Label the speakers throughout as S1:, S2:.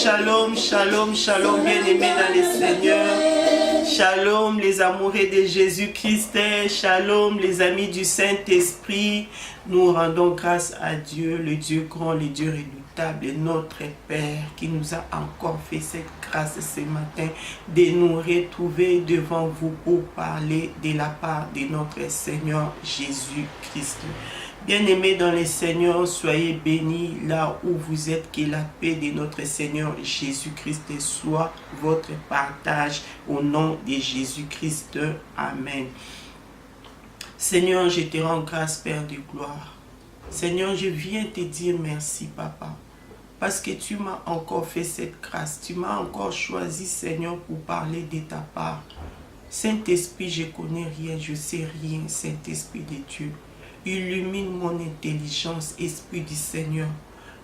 S1: Shalom, shalom, shalom, bien-aimés dans le Seigneur. Shalom, les amoureux de Jésus-Christ. Shalom, les amis du Saint-Esprit. Nous rendons grâce à Dieu, le Dieu grand, le Dieu redoutable, notre Père, qui nous a encore fait cette grâce ce matin de nous retrouver devant vous pour parler de la part de notre Seigneur Jésus-Christ. Bien-aimés dans le Seigneur, soyez bénis là où vous êtes, que la paix de notre Seigneur Jésus-Christ soit votre partage au nom de Jésus-Christ. Amen. Seigneur, je te rends grâce, Père de gloire. Seigneur, je viens te dire merci, Papa, parce que tu m'as encore fait cette grâce. Tu m'as encore choisi, Seigneur, pour parler de ta part. Saint-Esprit, je connais rien, je sais rien, Saint-Esprit de Dieu. Illumine mon intelligence, Esprit du Seigneur.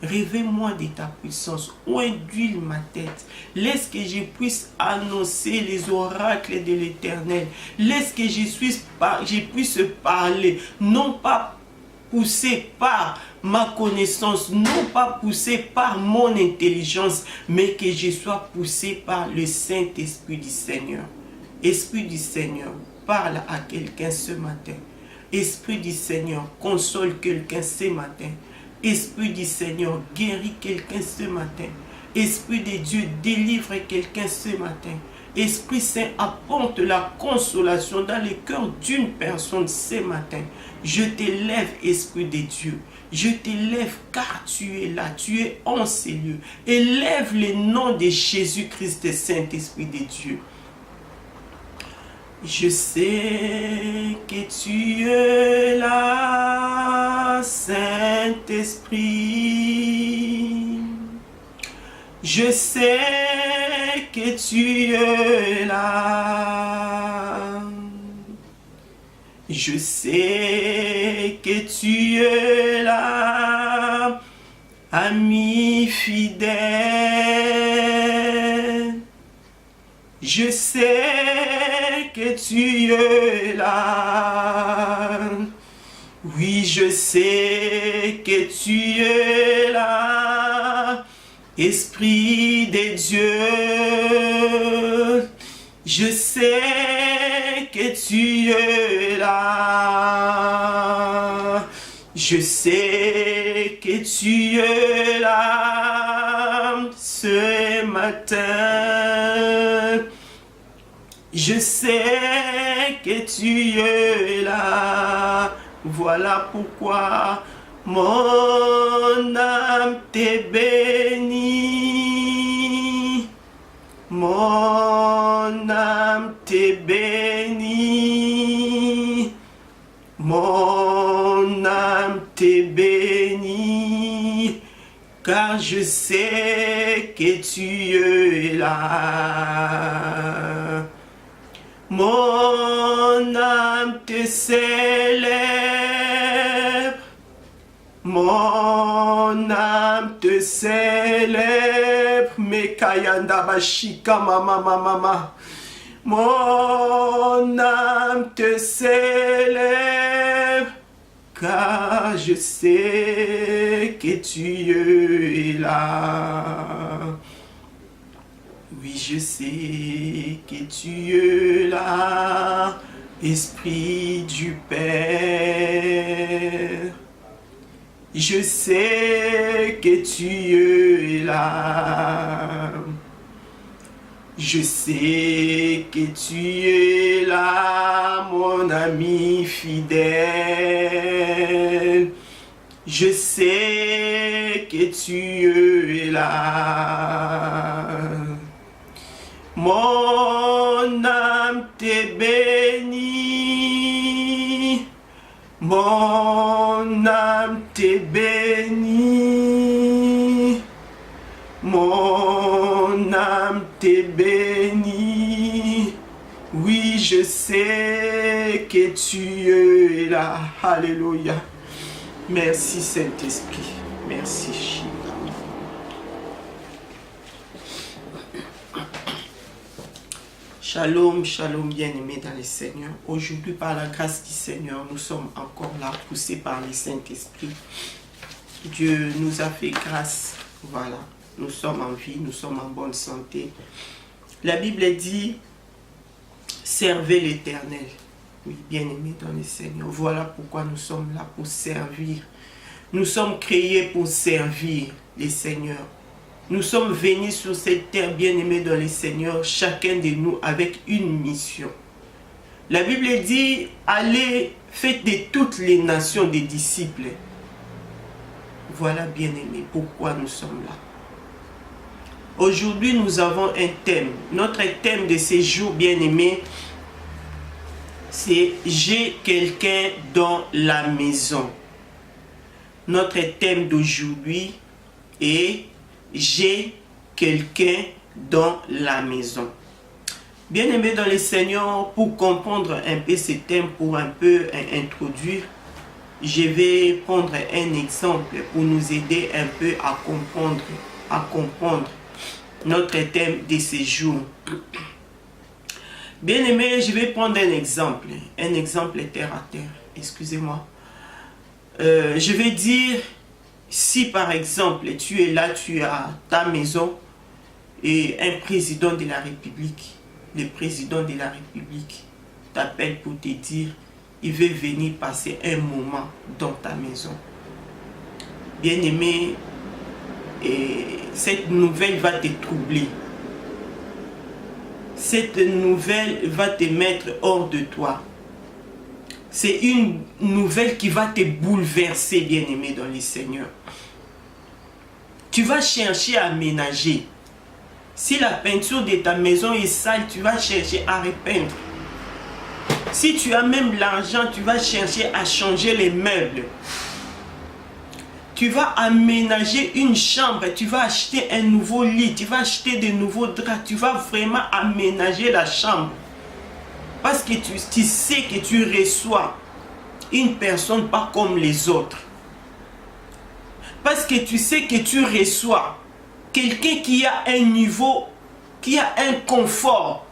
S1: Révèle-moi de ta puissance. Induile ma tête. Laisse que je puisse annoncer les oracles de l'Éternel. Laisse que je puisse parler. Non pas poussé par ma connaissance. Non pas poussé par mon intelligence. Mais que je sois poussé par le Saint-Esprit du Seigneur. Esprit du Seigneur, parle à quelqu'un ce matin. Esprit du Seigneur, console quelqu'un ce matin. Esprit du Seigneur, guéris quelqu'un ce matin. Esprit de Dieu, délivre quelqu'un ce matin. Esprit Saint, apporte la consolation dans le cœur d'une personne ce matin. Je t'élève, Esprit de Dieu. Je t'élève car tu es là, tu es en ces lieux. Élève le nom de Jésus-Christ, Saint-Esprit de Dieu. Je sais que tu es là, Saint-Esprit. Je sais que tu es là. Je sais que tu es là, ami fidèle. Je sais que tu es là. Oui, je sais que tu es là. Esprit de Dieu, Je sais que tu es là. Je sais que tu es là ce matin. Je sais que tu es là. Voilà pourquoi mon âme te bénit. Mon âme te bénit. Mon âme te bénit. Car je sais que tu es là. Mon âme te célèbre. Mon âme te célèbre. Mekayanda bashika mama mama. Mon âme te célèbre. Car je sais que tu es là. Oui, je sais que tu es là, Esprit du Père. Je sais que tu es là. Je sais que tu es là, mon ami fidèle. Je sais que tu es là. Mon âme te bénit. Mon âme te bénit. Mon âme te bénit. Oui, je sais que tu es là. Alléluia. Merci Saint-Esprit. Merci Shiva. Shalom, shalom bien-aimés dans le Seigneur. Aujourd'hui, par la grâce du Seigneur, nous sommes encore là, poussés par le Saint-Esprit. Dieu nous a fait grâce. Voilà. Nous sommes en vie, nous sommes en bonne santé. La Bible dit, servez l'Éternel. Oui, bien-aimés dans le Seigneur. Voilà pourquoi nous sommes là, pour servir. Nous sommes créés pour servir les Seigneurs. Nous sommes venus sur cette terre, bien-aimés dans le Seigneur, chacun de nous avec une mission. La Bible dit, allez, faites de toutes les nations des disciples. Voilà, bien-aimés, pourquoi nous sommes là. Aujourd'hui, nous avons un thème. Notre thème de ces jours, bien-aimés, c'est « J'ai quelqu'un dans la maison ». Notre thème d'aujourd'hui est « J'ai quelqu'un dans la maison ». Bien-aimés dans le Seigneur, pour comprendre un peu ce thème, pour un peu introduire, je vais prendre un exemple pour nous aider un peu à comprendre notre thème de ces jours. Bien-aimés, je vais prendre un exemple terre à terre, excusez-moi. Je vais dire, si par exemple tu es là, tu as ta maison et un président de la République, le président de la République t'appelle pour te dire, il veut venir passer un moment dans ta maison. Bien-aimé, cette nouvelle va te troubler. Cette nouvelle va te mettre hors de toi. C'est une nouvelle qui va te bouleverser, bien-aimé dans le Seigneur. Tu vas chercher à aménager. Si la peinture de ta maison est sale, tu vas chercher à repeindre. Si tu as même l'argent, tu vas chercher à changer les meubles. Tu vas aménager une chambre, tu vas acheter un nouveau lit, tu vas acheter de nouveaux draps, tu vas vraiment aménager la chambre. Parce que tu sais que tu reçois une personne pas comme les autres. Parce que tu sais que tu reçois quelqu'un qui a un niveau, qui a un confort.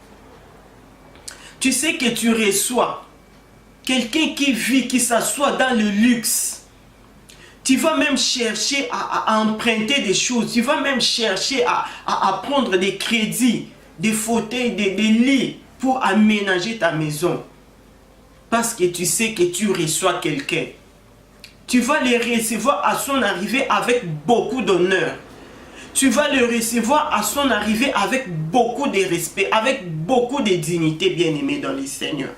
S1: Tu sais que tu reçois quelqu'un qui vit, qui s'assoit dans le luxe. Tu vas même chercher à emprunter des choses. Tu vas même chercher à prendre des crédits, des fauteuils, des lits. pour aménager ta maison. Parce que tu sais que tu reçois quelqu'un. Tu vas le recevoir à son arrivée avec beaucoup d'honneur. Tu vas le recevoir à son arrivée avec beaucoup de respect, avec beaucoup de dignité, bien-aimé dans le Seigneur.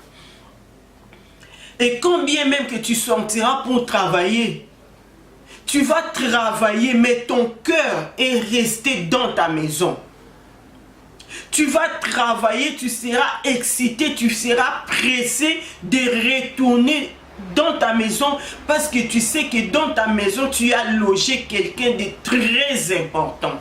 S1: Et quand bien même que tu sortiras pour travailler, tu vas travailler, mais ton cœur est resté dans ta maison. Tu vas travailler, tu seras excité, tu seras pressé de retourner dans ta maison parce que tu sais que dans ta maison, tu as logé quelqu'un de très important.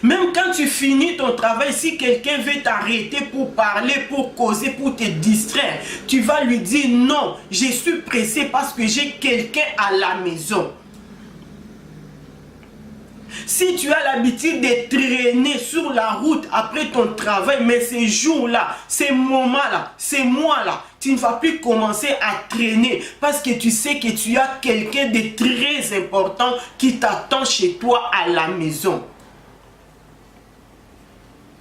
S1: Même quand tu finis ton travail, si quelqu'un veut t'arrêter pour parler, pour causer, pour te distraire, tu vas lui dire non, je suis pressé parce que j'ai quelqu'un à la maison. Si tu as l'habitude de traîner sur la route après ton travail, mais ces jours-là, ces moments-là, ces mois-là, tu ne vas plus commencer à traîner parce que tu sais que tu as quelqu'un de très important qui t'attend chez toi à la maison.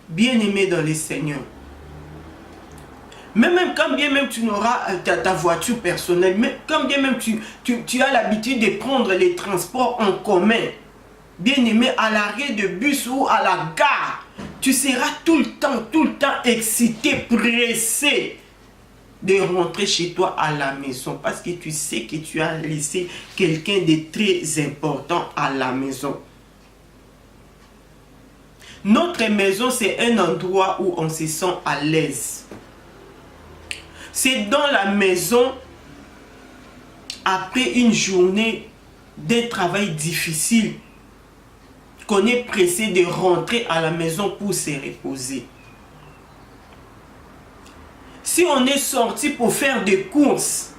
S1: Bien-aimé dans le Seigneur. Mais même quand bien même tu n'auras ta voiture personnelle, mais quand bien même tu as l'habitude de prendre les transports en commun, bien-aimé, à l'arrêt de bus ou à la gare, tu seras tout le temps excité, pressé de rentrer chez toi à la maison parce que tu sais que tu as laissé quelqu'un de très important à la maison. Notre maison, c'est un endroit où on se sent à l'aise. C'est dans la maison, après une journée d'un travail difficile, qu'on est pressé de rentrer à la maison pour se reposer. Si on est sorti pour faire des courses,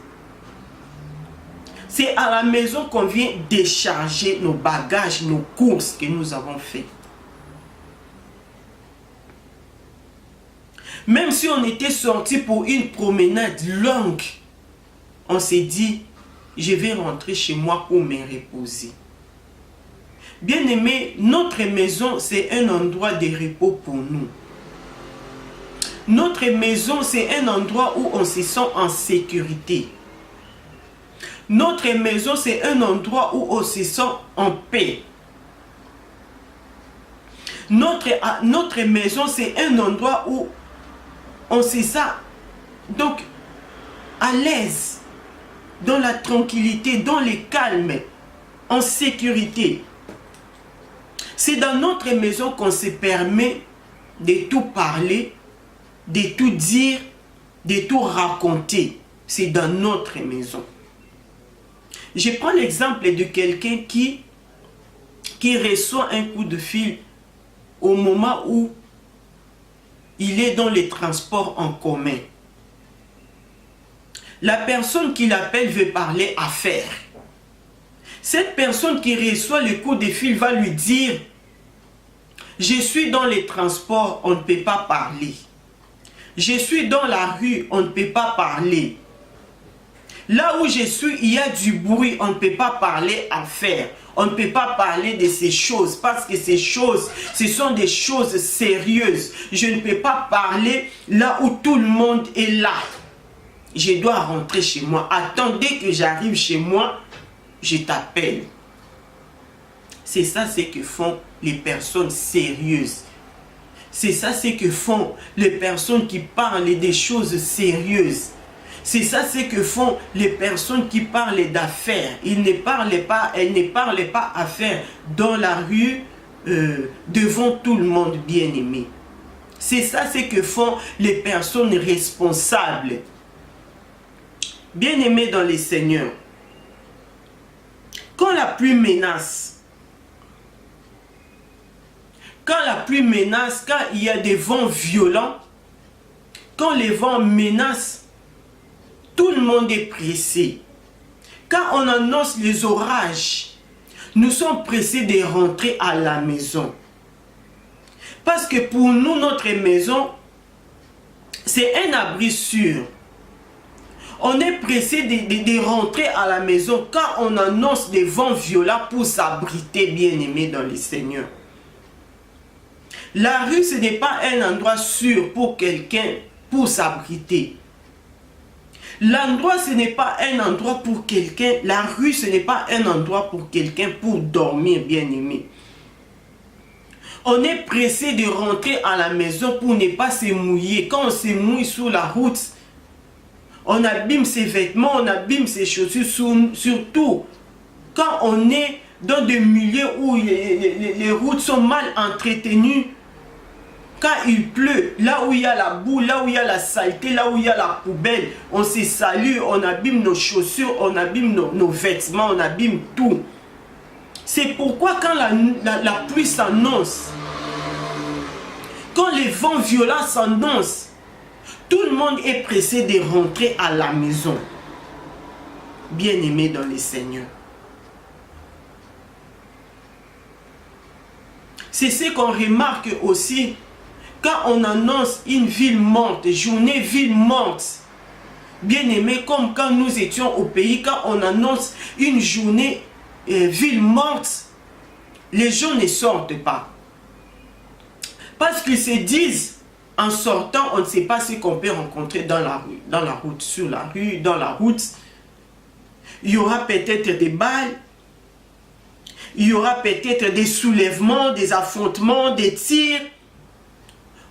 S1: c'est à la maison qu'on vient décharger nos bagages, nos courses que nous avons fait. Même si on était sorti pour une promenade longue, on s'est dit, je vais rentrer chez moi pour me reposer. Bien-aimé, notre maison, c'est un endroit de repos pour nous. Notre maison, c'est un endroit où on se sent en sécurité. Notre maison, c'est un endroit où on se sent en paix. Notre maison, c'est un endroit où on se sent donc à l'aise, dans la tranquillité, dans le calme, en sécurité. C'est dans notre maison qu'on se permet de tout parler, de tout dire, de tout raconter. C'est dans notre maison. Je prends l'exemple de quelqu'un qui reçoit un coup de fil au moment où il est dans les transports en commun. La personne qui l'appelle veut parler affaires. Cette personne qui reçoit le coup de fil va lui dire « Je suis dans les transports, on ne peut pas parler. Je suis dans la rue, on ne peut pas parler. Là où je suis, il y a du bruit, on ne peut pas parler affaires. On ne peut pas parler de ces choses parce que ces choses, ce sont des choses sérieuses. Je ne peux pas parler là où tout le monde est là. Je dois rentrer chez moi. Attendez que j'arrive chez moi, je t'appelle. » C'est ça ce que font les personnes sérieuses. C'est ça ce que font les personnes qui parlent des choses sérieuses. C'est ça ce que font les personnes qui parlent d'affaires. Elles ne parlent pas affaires dans la rue devant tout le monde bien-aimé. C'est ça ce que font les personnes responsables. Bien-aimés dans les Seigneurs. Quand la pluie menace, quand il y a des vents violents, quand les vents menacent, tout le monde est pressé. Quand on annonce les orages, nous sommes pressés de rentrer à la maison. Parce que pour nous, notre maison, c'est un abri sûr. On est pressé de rentrer à la maison quand on annonce des vents violents pour s'abriter, bien-aimés dans le Seigneur. La rue, ce n'est pas un endroit sûr pour quelqu'un, pour s'abriter. L'endroit, ce n'est pas un endroit pour quelqu'un. La rue, ce n'est pas un endroit pour quelqu'un pour dormir, bien-aimé. On est pressé de rentrer à la maison pour ne pas se mouiller. Quand on se mouille sur la route, on abîme ses vêtements, on abîme ses chaussures, surtout quand on est dans des milieux où les routes sont mal entretenues. Quand il pleut, là où il y a la boue, là où il y a la saleté, là où il y a la poubelle, on se salue, on abîme nos chaussures, on abîme nos vêtements, on abîme tout. C'est pourquoi quand la pluie s'annonce, quand les vents violents s'annoncent, tout le monde est pressé de rentrer à la maison. Bien-aimés dans le Seigneur. C'est ce qu'on remarque aussi quand on annonce une ville morte, journée ville morte. Bien-aimés, comme quand nous étions au pays, quand on annonce une journée ville morte, les gens ne sortent pas. Parce qu'ils se disent, en sortant, on ne sait pas ce qu'on peut rencontrer dans la route, sur la rue, dans la route. Il y aura peut-être des balles, il y aura peut-être des soulèvements, des affrontements, des tirs.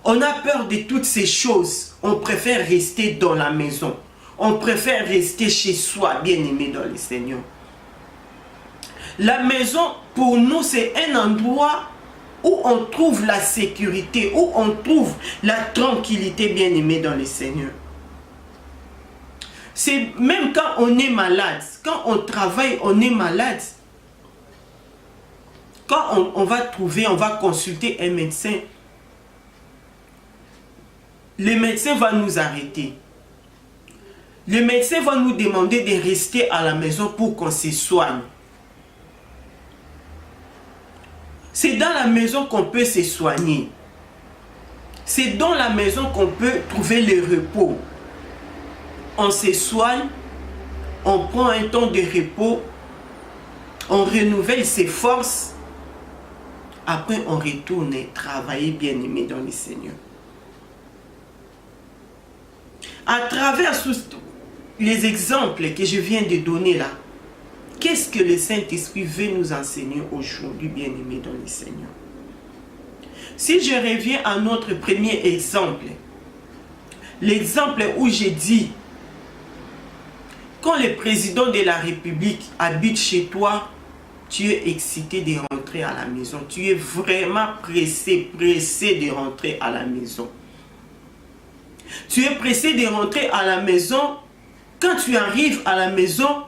S1: On a peur de toutes ces choses. On préfère rester dans la maison. On préfère rester chez soi, bien-aimé dans le Seigneur. La maison, pour nous, c'est un endroit où on trouve la sécurité, où on trouve la tranquillité, bien-aimé dans le Seigneur. C'est même quand on est malade, quand on travaille, on est malade. Quand on va consulter un médecin, le médecin va nous arrêter. Le médecin va nous demander de rester à la maison pour qu'on se soigne. C'est dans la maison qu'on peut se soigner. C'est dans la maison qu'on peut trouver le repos. On se soigne, on prend un temps de repos, on renouvelle ses forces. Après, on retourne travailler, bien-aimé dans le Seigneur. À travers les exemples que je viens de donner là, qu'est-ce que le Saint-Esprit veut nous enseigner aujourd'hui, bien-aimés dans le Seigneur? Si je reviens à notre premier exemple, l'exemple où j'ai dit, quand le président de la République habite chez toi, tu es excité de rentrer à la maison. Tu es vraiment pressé de rentrer à la maison. Tu es pressé de rentrer à la maison. Quand tu arrives à la maison,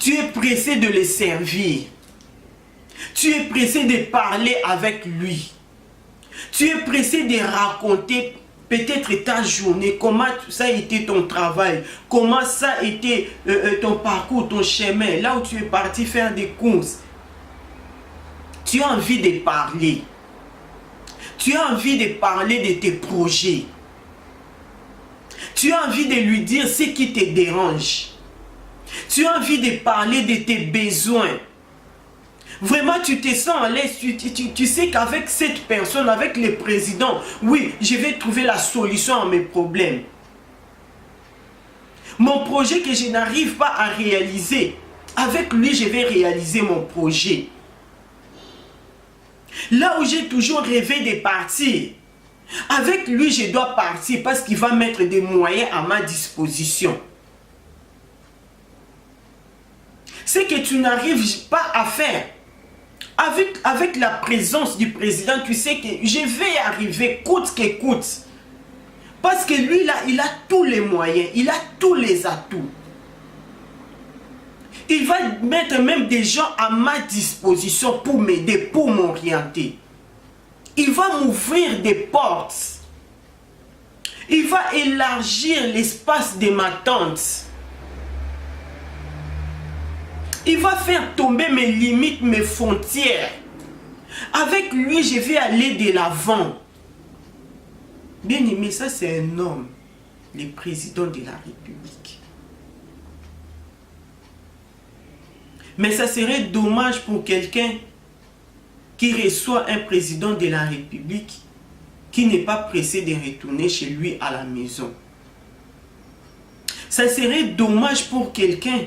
S1: tu es pressé de le servir. Tu es pressé de parler avec lui. Tu es pressé de raconter peut-être ta journée, comment ça a été ton travail, comment ça a été ton parcours, ton chemin, là où tu es parti faire des courses. Tu as envie de parler. Tu as envie de parler de tes projets. Tu as envie de lui dire ce qui te dérange. Tu as envie de parler de tes besoins. Vraiment, tu te sens à l'aise. Tu sais qu'avec cette personne, avec le président, oui, je vais trouver la solution à mes problèmes. Mon projet que je n'arrive pas à réaliser, avec lui, je vais réaliser mon projet. Là où j'ai toujours rêvé de partir, avec lui, je dois partir parce qu'il va mettre des moyens à ma disposition. Ce que tu n'arrives pas à faire, avec la présence du président, tu sais que je vais arriver coûte que coûte. Parce que lui, là, il a tous les moyens, il a tous les atouts. Il va mettre même des gens à ma disposition pour m'aider, pour m'orienter. Il va m'ouvrir des portes. Il va élargir l'espace de ma tente. Il va faire tomber mes limites, mes frontières. Avec lui, je vais aller de l'avant. Bien aimé, ça c'est un homme, le président de la République. Mais ça serait dommage pour quelqu'un qui reçoit un président de la République qui n'est pas pressé de retourner chez lui à la maison. Ça serait dommage pour quelqu'un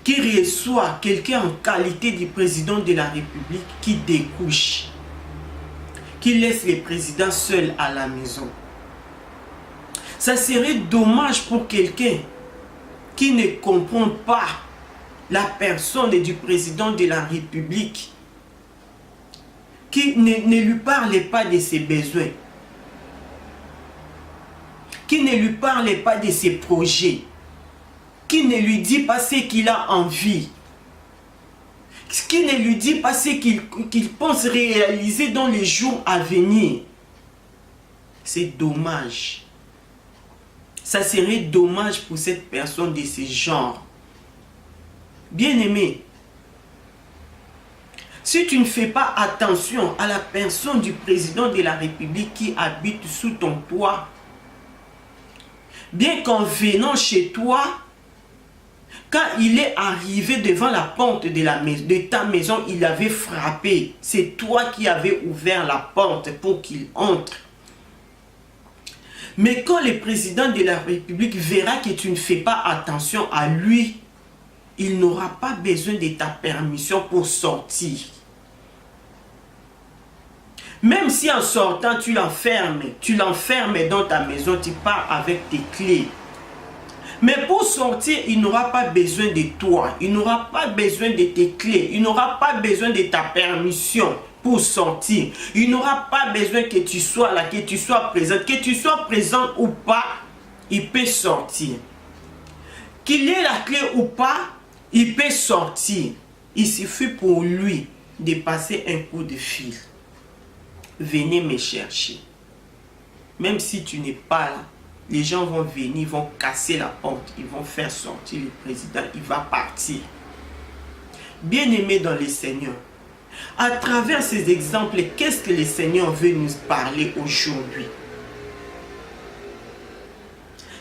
S1: qui reçoit quelqu'un en qualité de président de la République qui découche, qui laisse le président seul à la maison. Ça serait dommage pour quelqu'un qui ne comprend pas la personne du président de la République, qui ne lui parle pas de ses besoins, qui ne lui parle pas de ses projets, qui ne lui dit pas ce qu'il a envie, qui ne lui dit pas ce qu'il pense réaliser dans les jours à venir. C'est dommage. Ça serait dommage pour cette personne de ce genre. Bien-aimé, si tu ne fais pas attention à la personne du président de la République qui habite sous ton toit, bien qu'en venant chez toi, quand il est arrivé devant la porte de ta maison, il avait frappé. C'est toi qui avais ouvert la porte pour qu'il entre. Mais quand le président de la République verra que tu ne fais pas attention à lui, il n'aura pas besoin de ta permission pour sortir. Même si en sortant, tu l'enfermes dans ta maison, tu pars avec tes clés. Mais pour sortir, il n'aura pas besoin de toi, il n'aura pas besoin de tes clés, il n'aura pas besoin de ta permission pour sortir. Il n'aura pas besoin que tu sois là, que tu sois présent ou pas, il peut sortir. Qu'il ait la clé ou pas, il peut sortir. Il suffit pour lui de passer un coup de fil. Venez me chercher. Même si tu n'es pas là, les gens vont venir, ils vont casser la porte, ils vont faire sortir le président, il va partir. Bien-aimés dans le Seigneur, à travers ces exemples, qu'est-ce que le Seigneur veut nous parler aujourd'hui?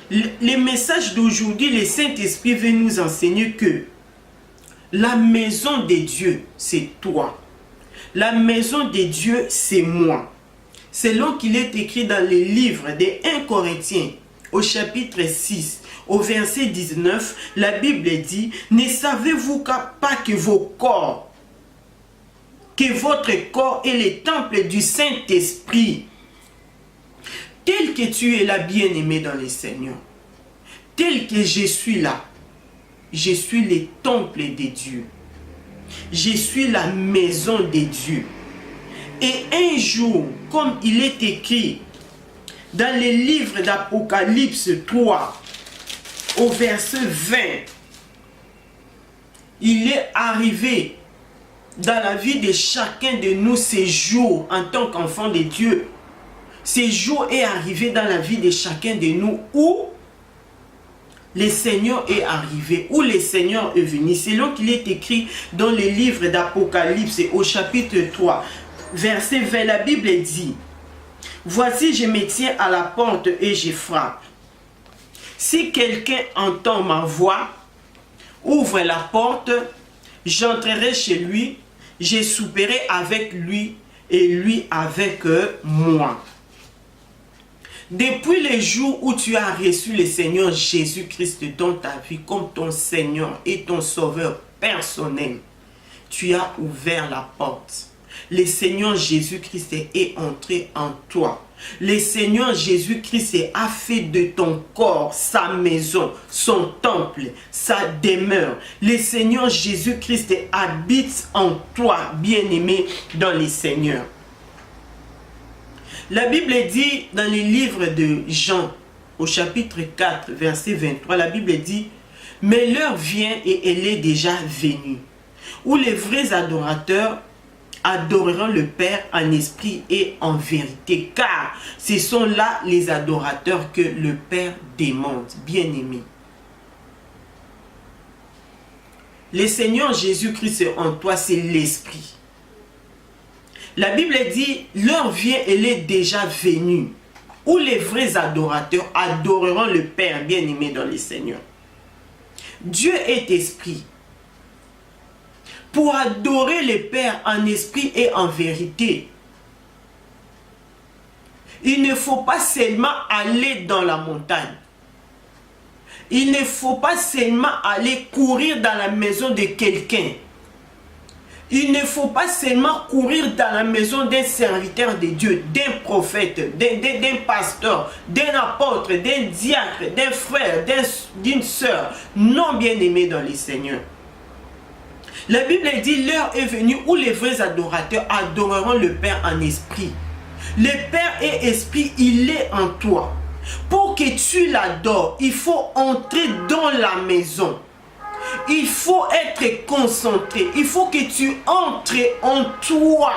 S1: Le message d'aujourd'hui, le Saint-Esprit veut nous enseigner que la maison de Dieu, c'est toi. La maison de Dieu, c'est moi. Selon qu'il est écrit dans le livre de 1 Corinthiens, au chapitre 6, au verset 19, la Bible dit, « Ne savez-vous pas que votre corps est le temple du Saint-Esprit, tel que tu es là, bien-aimé dans le Seigneur, tel que je suis là, je suis le temple de Dieu. Je suis la maison de Dieu. Et un jour, comme il est écrit dans le livre d'Apocalypse 3, au verset 20, il est arrivé dans la vie de chacun de nous ces jours en tant qu'enfant de Dieu. Ces jours est arrivé dans la vie de chacun de nous où le Seigneur est arrivé, où le Seigneur est venu. Selon qu'il est écrit dans le livre d'Apocalypse au chapitre 3, verset 20, la Bible dit, « Voici, je me tiens à la porte et je frappe. Si quelqu'un entend ma voix, ouvre la porte, j'entrerai chez lui, je souperai avec lui et lui avec moi. » Depuis le jour où tu as reçu le Seigneur Jésus-Christ dans ta vie comme ton Seigneur et ton Sauveur personnel, tu as ouvert la porte. Le Seigneur Jésus-Christ est entré en toi. Le Seigneur Jésus-Christ a fait de ton corps sa maison, son temple, sa demeure. Le Seigneur Jésus-Christ habite en toi, bien-aimé dans le Seigneur. La Bible dit dans le livre de Jean, au chapitre 4, verset 23, la Bible dit, « Mais l'heure vient et elle est déjà venue, où les vrais adorateurs adoreront le Père en esprit et en vérité, car ce sont là les adorateurs que le Père demande. » Bien-aimé, le Seigneur Jésus-Christ en toi, c'est l'Esprit. La Bible dit, l'heure vient, elle est déjà venue, où les vrais adorateurs adoreront le Père, bien-aimé dans le Seigneur. Dieu est esprit. pour adorer le Père en esprit et en vérité. Il ne faut pas seulement aller dans la montagne. Il ne faut pas seulement aller courir dans la maison de quelqu'un. Il ne faut pas seulement courir dans la maison d'un serviteur de Dieu, d'un prophète, d'un pasteur, d'un apôtre, d'un diacre, d'un frère, d'une sœur. Non, bien-aimés dans le Seigneur. La Bible dit, l'heure est venue où les vrais adorateurs adoreront le Père en esprit. Le Père est esprit, il est en toi. Pour que tu l'adores, il faut entrer dans la maison. Il faut être concentré. Il faut que tu entres en toi.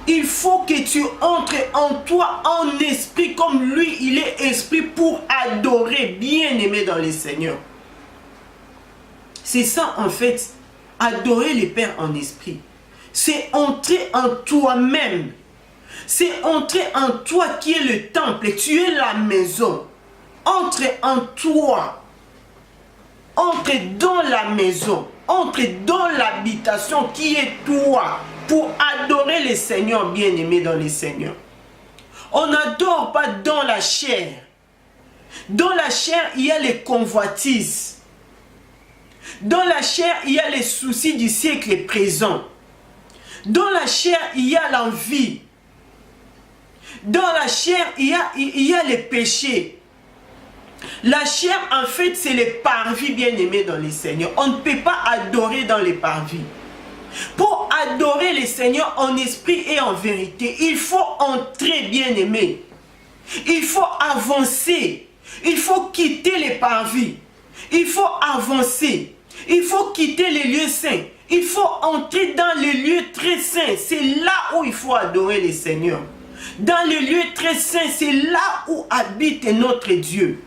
S1: Il faut que tu entres en toi en esprit comme lui, il est esprit pour adorer, bien-aimé dans le Seigneur. C'est ça en fait, adorer le Père en esprit. C'est entrer en toi-même. C'est entrer en toi qui est le temple. Tu es la maison. Entre en toi. Entre dans la maison. Entre dans l'habitation qui est toi. Pour adorer le Seigneur, bien-aimé dans le Seigneur. On n'adore pas dans la chair. Dans la chair, il y a les convoitises. Dans la chair, il y a les soucis du siècle présent. Dans la chair, il y a l'envie. Dans la chair, il y a les péchés. La chair, en fait, c'est les parvis bien-aimés dans le Seigneur. On ne peut pas adorer dans les parvis. Pour adorer le Seigneur en esprit et en vérité, il faut entrer bien-aimé. Il faut avancer. Il faut quitter les parvis. Il faut avancer. Il faut quitter les lieux saints. Il faut entrer dans les lieux très saints. C'est là où il faut adorer le Seigneur. Dans les lieux très saints, c'est là où habite notre Dieu.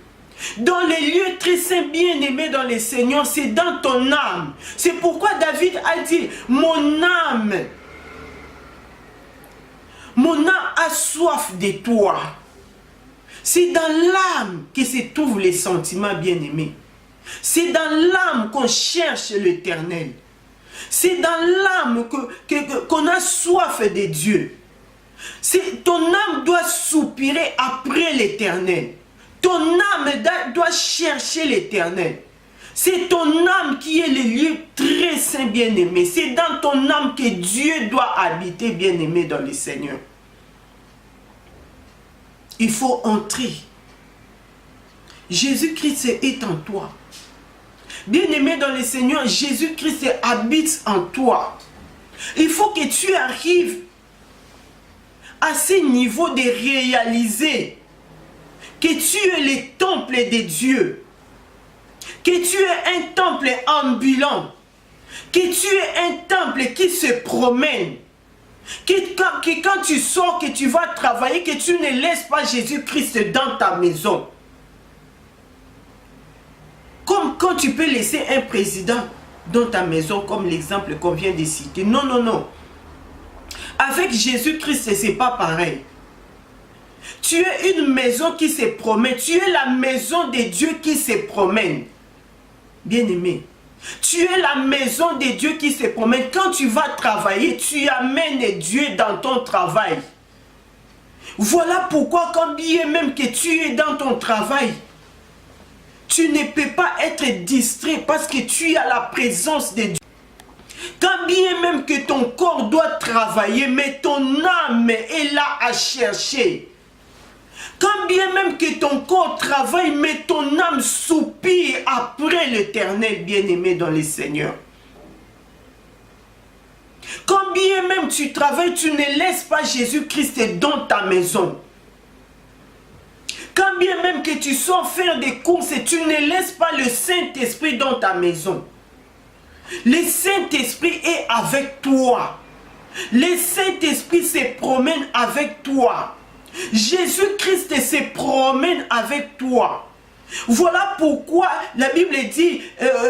S1: Dans les lieux très saints, bien-aimés dans le Seigneur, c'est dans ton âme. C'est pourquoi David a dit, mon âme a soif de toi. C'est dans l'âme que se trouvent les sentiments bien-aimés. C'est dans l'âme qu'on cherche l'Éternel. C'est dans l'âme qu'on a soif de Dieu. Ton âme doit soupirer après l'Éternel. Ton âme doit chercher l'Éternel. C'est ton âme qui est le lieu très saint, bien-aimé. C'est dans ton âme que Dieu doit habiter, bien-aimé, dans le Seigneur. Il faut entrer. Jésus-Christ est en toi. Bien-aimé dans le Seigneur, Jésus-Christ habite en toi. Il faut que tu arrives à ce niveau de réaliser que tu es le temple de Dieu, que tu es un temple ambulant, que tu es un temple qui se promène, que quand tu sors, que tu vas travailler, que tu ne laisses pas Jésus-Christ dans ta maison. Comme quand tu peux laisser un président dans ta maison, comme l'exemple qu'on vient de citer. Non, non, non. Avec Jésus-Christ, ce n'est pas pareil. Tu es une maison qui se promène. Tu es la maison de Dieu qui se promène. Bien-aimé. Tu es la maison de Dieu qui se promène. Quand tu vas travailler, tu amènes Dieu dans ton travail. Voilà pourquoi quand bien même que tu es dans ton travail, tu ne peux pas être distrait parce que tu as la présence de Dieu. Quand bien même que ton corps doit travailler, mais ton âme est là à chercher. Quand bien même que ton corps travaille, mais ton âme soupire après l'Éternel, bien-aimé dans le Seigneur. Quand bien même tu travailles, tu ne laisses pas Jésus-Christ dans ta maison. Quand bien même que tu sors faire des courses, tu ne laisses pas le Saint-Esprit dans ta maison. Le Saint-Esprit est avec toi. Le Saint-Esprit se promène avec toi. Jésus-Christ se promène avec toi. Voilà pourquoi la Bible dit,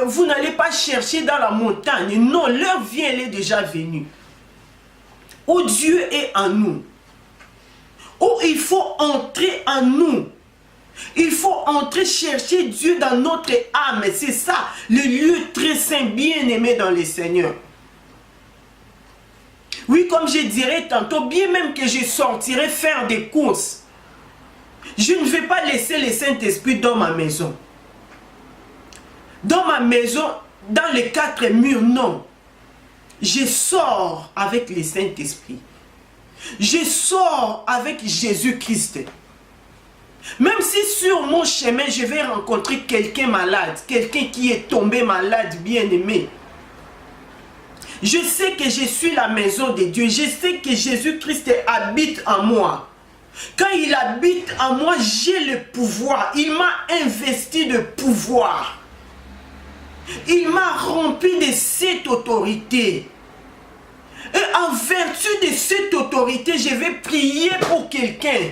S1: vous n'allez pas chercher dans la montagne. Non, l'heure vient, elle est déjà venue. Où Dieu est en nous. Où il faut entrer en nous. Il faut entrer chercher Dieu dans notre âme. C'est ça, le lieu très saint, bien aimé dans le Seigneur. Oui, comme je dirais tantôt, bien même que je sortirai faire des courses, je ne vais pas laisser le Saint-Esprit dans ma maison. Dans ma maison, dans les 4 murs, non. Je sors avec le Saint-Esprit. Je sors avec Jésus-Christ. Même si sur mon chemin, je vais rencontrer quelqu'un malade, quelqu'un qui est tombé malade, bien-aimé. Je sais que je suis la maison de Dieu. Je sais que Jésus-Christ habite en moi. Quand il habite en moi, j'ai le pouvoir. Il m'a investi de pouvoir. Il m'a rempli de cette autorité. Et en vertu de cette autorité, je vais prier pour quelqu'un.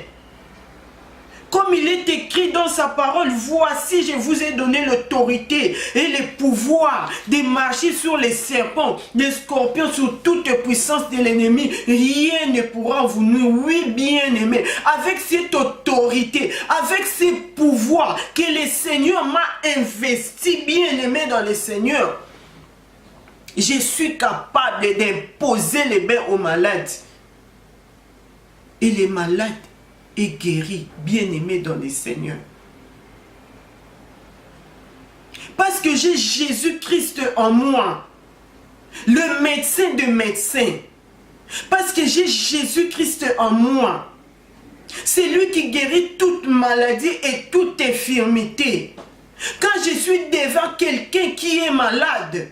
S1: Comme il est écrit dans sa parole, voici, je vous ai donné l'autorité et le pouvoir de marcher sur les serpents, les scorpions, sur toute puissance de l'ennemi. Rien ne pourra vous nuire. Oui, bien-aimé, avec cette autorité, avec ces pouvoirs que le Seigneur m'a investi, bien-aimé dans le Seigneur, je suis capable d'imposer les mains aux malades. Et les malades est guéri, bien-aimé dans le Seigneur. Parce que j'ai Jésus-Christ en moi, le médecin de médecins. Parce que j'ai Jésus-Christ en moi. C'est lui qui guérit toute maladie et toute infirmité. Quand je suis devant quelqu'un qui est malade,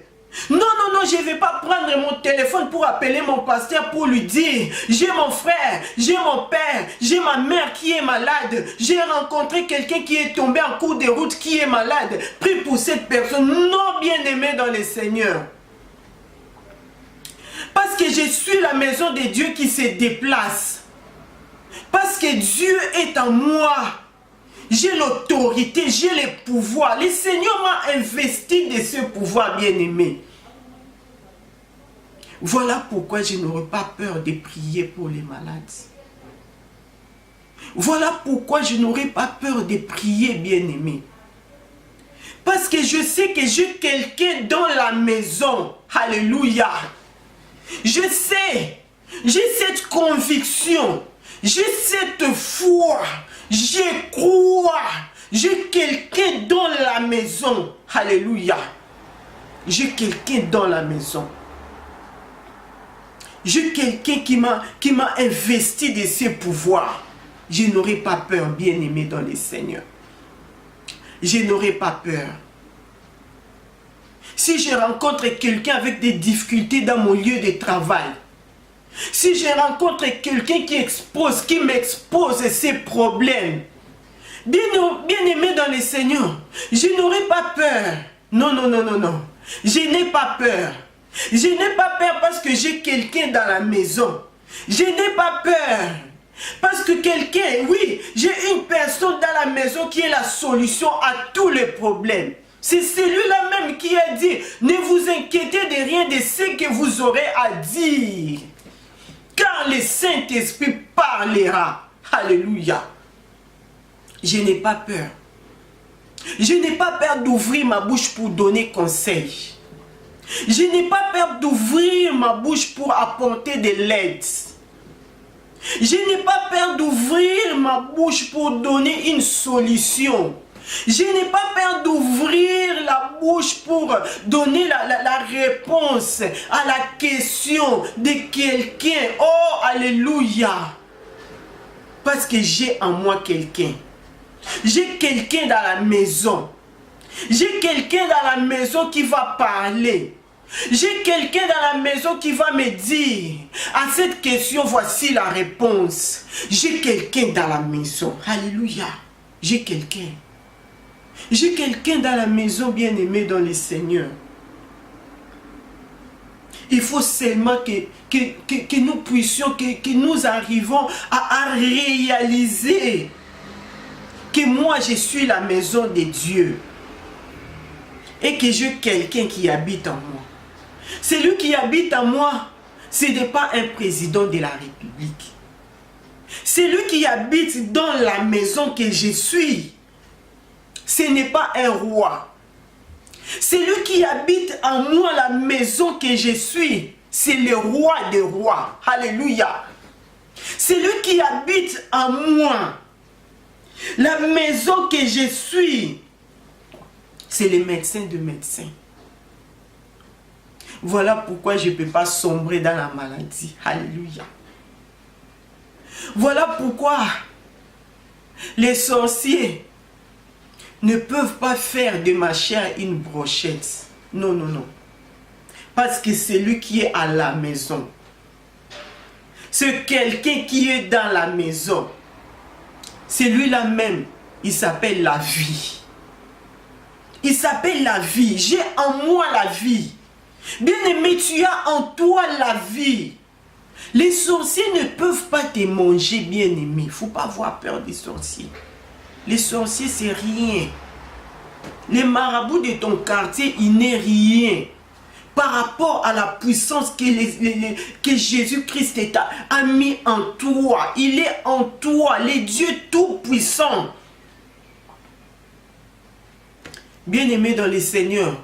S1: non, non, non, je ne vais pas prendre mon téléphone pour appeler mon pasteur pour lui dire, j'ai mon frère, j'ai mon père, j'ai ma mère qui est malade, j'ai rencontré quelqu'un qui est tombé en cours de route qui est malade, prie pour cette personne. Non, bien-aimé dans le Seigneur. Parce que je suis la maison de Dieu qui se déplace. Parce que Dieu est en moi. J'ai l'autorité, j'ai le pouvoir. Le Seigneur m'a investi de ce pouvoir, bien-aimé. Voilà pourquoi je n'aurai pas peur de prier pour les malades. Voilà pourquoi je n'aurai pas peur de prier, bien-aimé. Parce que je sais que j'ai quelqu'un dans la maison. Alléluia. Je sais, j'ai cette conviction, j'ai cette foi. Je crois, j'ai quelqu'un dans la maison. Alléluia. J'ai quelqu'un dans la maison. J'ai quelqu'un qui m'a investi de ses pouvoirs. Je n'aurai pas peur, bien-aimé dans le Seigneur. Je n'aurai pas peur. Si je rencontre quelqu'un avec des difficultés dans mon lieu de travail, si je rencontre quelqu'un qui m'expose ses problèmes, bien-aimé dans le Seigneur, je n'aurai pas peur. Non, non, non, non, non. Je n'ai pas peur. Je n'ai pas peur parce que j'ai quelqu'un dans la maison. Je n'ai pas peur. Parce que quelqu'un, oui, j'ai une personne dans la maison qui est la solution à tous les problèmes. C'est celui-là même qui a dit, ne vous inquiétez de rien de ce que vous aurez à dire. Car le Saint-Esprit parlera. Alléluia. Je n'ai pas peur. Je n'ai pas peur d'ouvrir ma bouche pour donner conseil. Je n'ai pas peur d'ouvrir ma bouche pour apporter de l'aide. Je n'ai pas peur d'ouvrir ma bouche pour donner une solution. Je n'ai pas peur d'ouvrir la bouche pour donner la réponse à la question de quelqu'un. Oh, alléluia. Parce que j'ai en moi quelqu'un. J'ai quelqu'un dans la maison. J'ai quelqu'un dans la maison qui va parler. J'ai quelqu'un dans la maison qui va me dire, à cette question, voici la réponse. J'ai quelqu'un dans la maison. Alléluia. J'ai quelqu'un. J'ai quelqu'un dans la maison, bien-aimé dans le Seigneur. Il faut seulement que nous puissions, que nous arrivons à réaliser que moi, je suis la maison de Dieu. Et que j'ai quelqu'un qui habite en moi. Celui qui habite en moi, ce n'est pas un président de la République. Celui qui habite dans la maison que je suis, Ce n'est pas un roi. Celui qui habite en moi la maison que je suis, c'est le roi des rois. Alléluia. Celui qui habite en moi la maison que je suis, c'est le médecin de médecins. Voilà pourquoi je ne peux pas sombrer dans la maladie. Alléluia. Voilà pourquoi les sorciers ne peuvent pas faire de ma chair une brochette. Non, non, non. Parce que c'est lui qui est à la maison. C'est quelqu'un qui est dans la maison. C'est lui-là même. Il s'appelle la vie. Il s'appelle la vie. J'ai en moi la vie. Bien-aimé, tu as en toi la vie. Les sorciers ne peuvent pas te manger, bien-aimé. Il ne faut pas avoir peur des sorciers. Les sorciers, c'est rien. Les marabouts de ton quartier, il n'est rien. Par rapport à la puissance que Jésus-Christ a mis en toi. Il est en toi, le Dieu tout-puissant. Bien-aimé dans le Seigneur,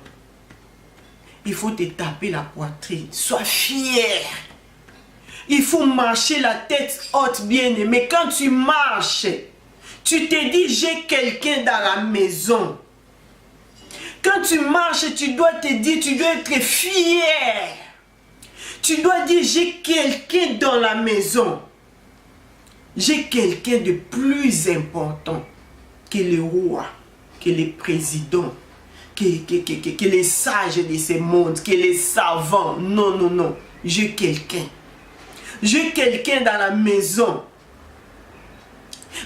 S1: il faut te taper la poitrine. Sois fier. Il faut marcher la tête haute, bien-aimé. Quand tu marches, tu te dis, j'ai quelqu'un dans la maison. Quand tu marches, tu dois te dire, tu dois être fier. Tu dois dire, j'ai quelqu'un dans la maison. J'ai quelqu'un de plus important que le roi, que les présidents, que les sages de ce monde, que les savants. Non, non, non. J'ai quelqu'un. J'ai quelqu'un dans la maison.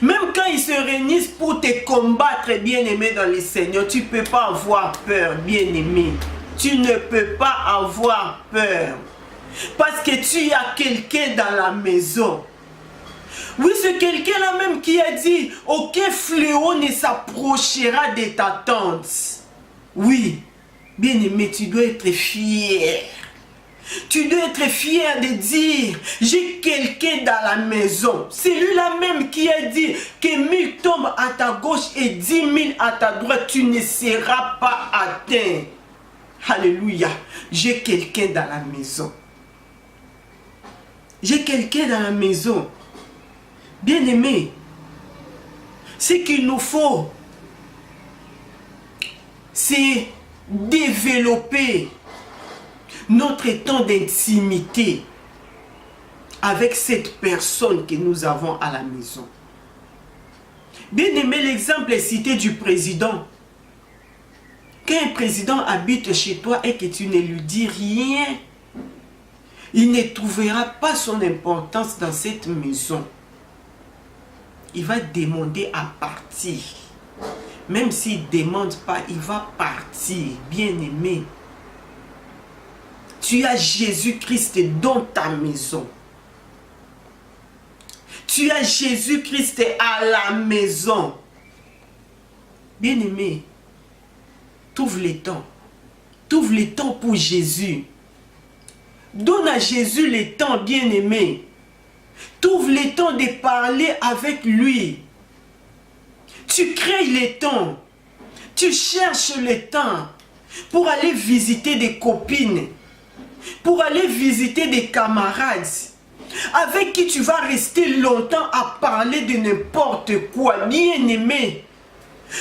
S1: Même quand ils se réunissent pour te combattre, bien-aimé dans le Seigneur, tu ne peux pas avoir peur, bien-aimé. Tu ne peux pas avoir peur. Parce que tu as quelqu'un dans la maison. Oui, c'est quelqu'un-là même qui a dit, aucun fléau ne s'approchera de ta tente. Oui, bien-aimé, tu dois être fier. Tu dois être fier de dire, j'ai quelqu'un dans la maison. C'est lui-là même qui a dit que 1000 tombent à ta gauche et 10 000 à ta droite, tu ne seras pas atteint. Alléluia. J'ai quelqu'un dans la maison. J'ai quelqu'un dans la maison. Bien-aimé, ce qu'il nous faut, c'est développer notre temps d'intimité avec cette personne que nous avons à la maison. Bien aimé, l'exemple est cité du président. Quand un président habite chez toi et que tu ne lui dis rien, il ne trouvera pas son importance dans cette maison. Il va demander à partir. Même s'il ne demande pas, il va partir. Bien aimé. Tu as Jésus-Christ dans ta maison. Tu as Jésus-Christ à la maison. Bien-aimé, trouve le temps. Trouve le temps pour Jésus. Donne à Jésus le temps, bien-aimé. Trouve le temps de parler avec lui. Tu crées le temps. Tu cherches le temps pour aller visiter des copines. Pour aller visiter des camarades avec qui tu vas rester longtemps à parler de n'importe quoi. Bien aimé,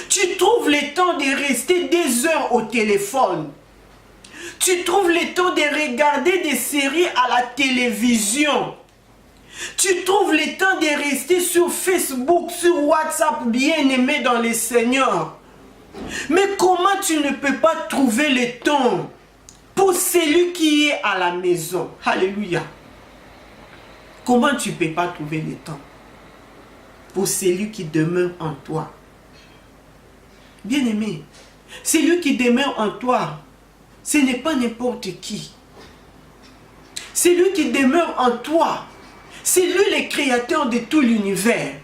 S1: tu trouves le temps de rester des heures au téléphone. Tu trouves le temps de regarder des séries à la télévision. Tu trouves le temps de rester sur Facebook, sur WhatsApp, bien aimé dans le Seigneur. Mais comment tu ne peux pas trouver le temps pour celui qui est à la maison? Alléluia. Comment tu ne peux pas trouver le temps pour celui qui demeure en toi? Bien-aimé, celui qui demeure en toi, ce n'est pas n'importe qui. Celui qui demeure en toi, c'est lui le créateur de tout l'univers.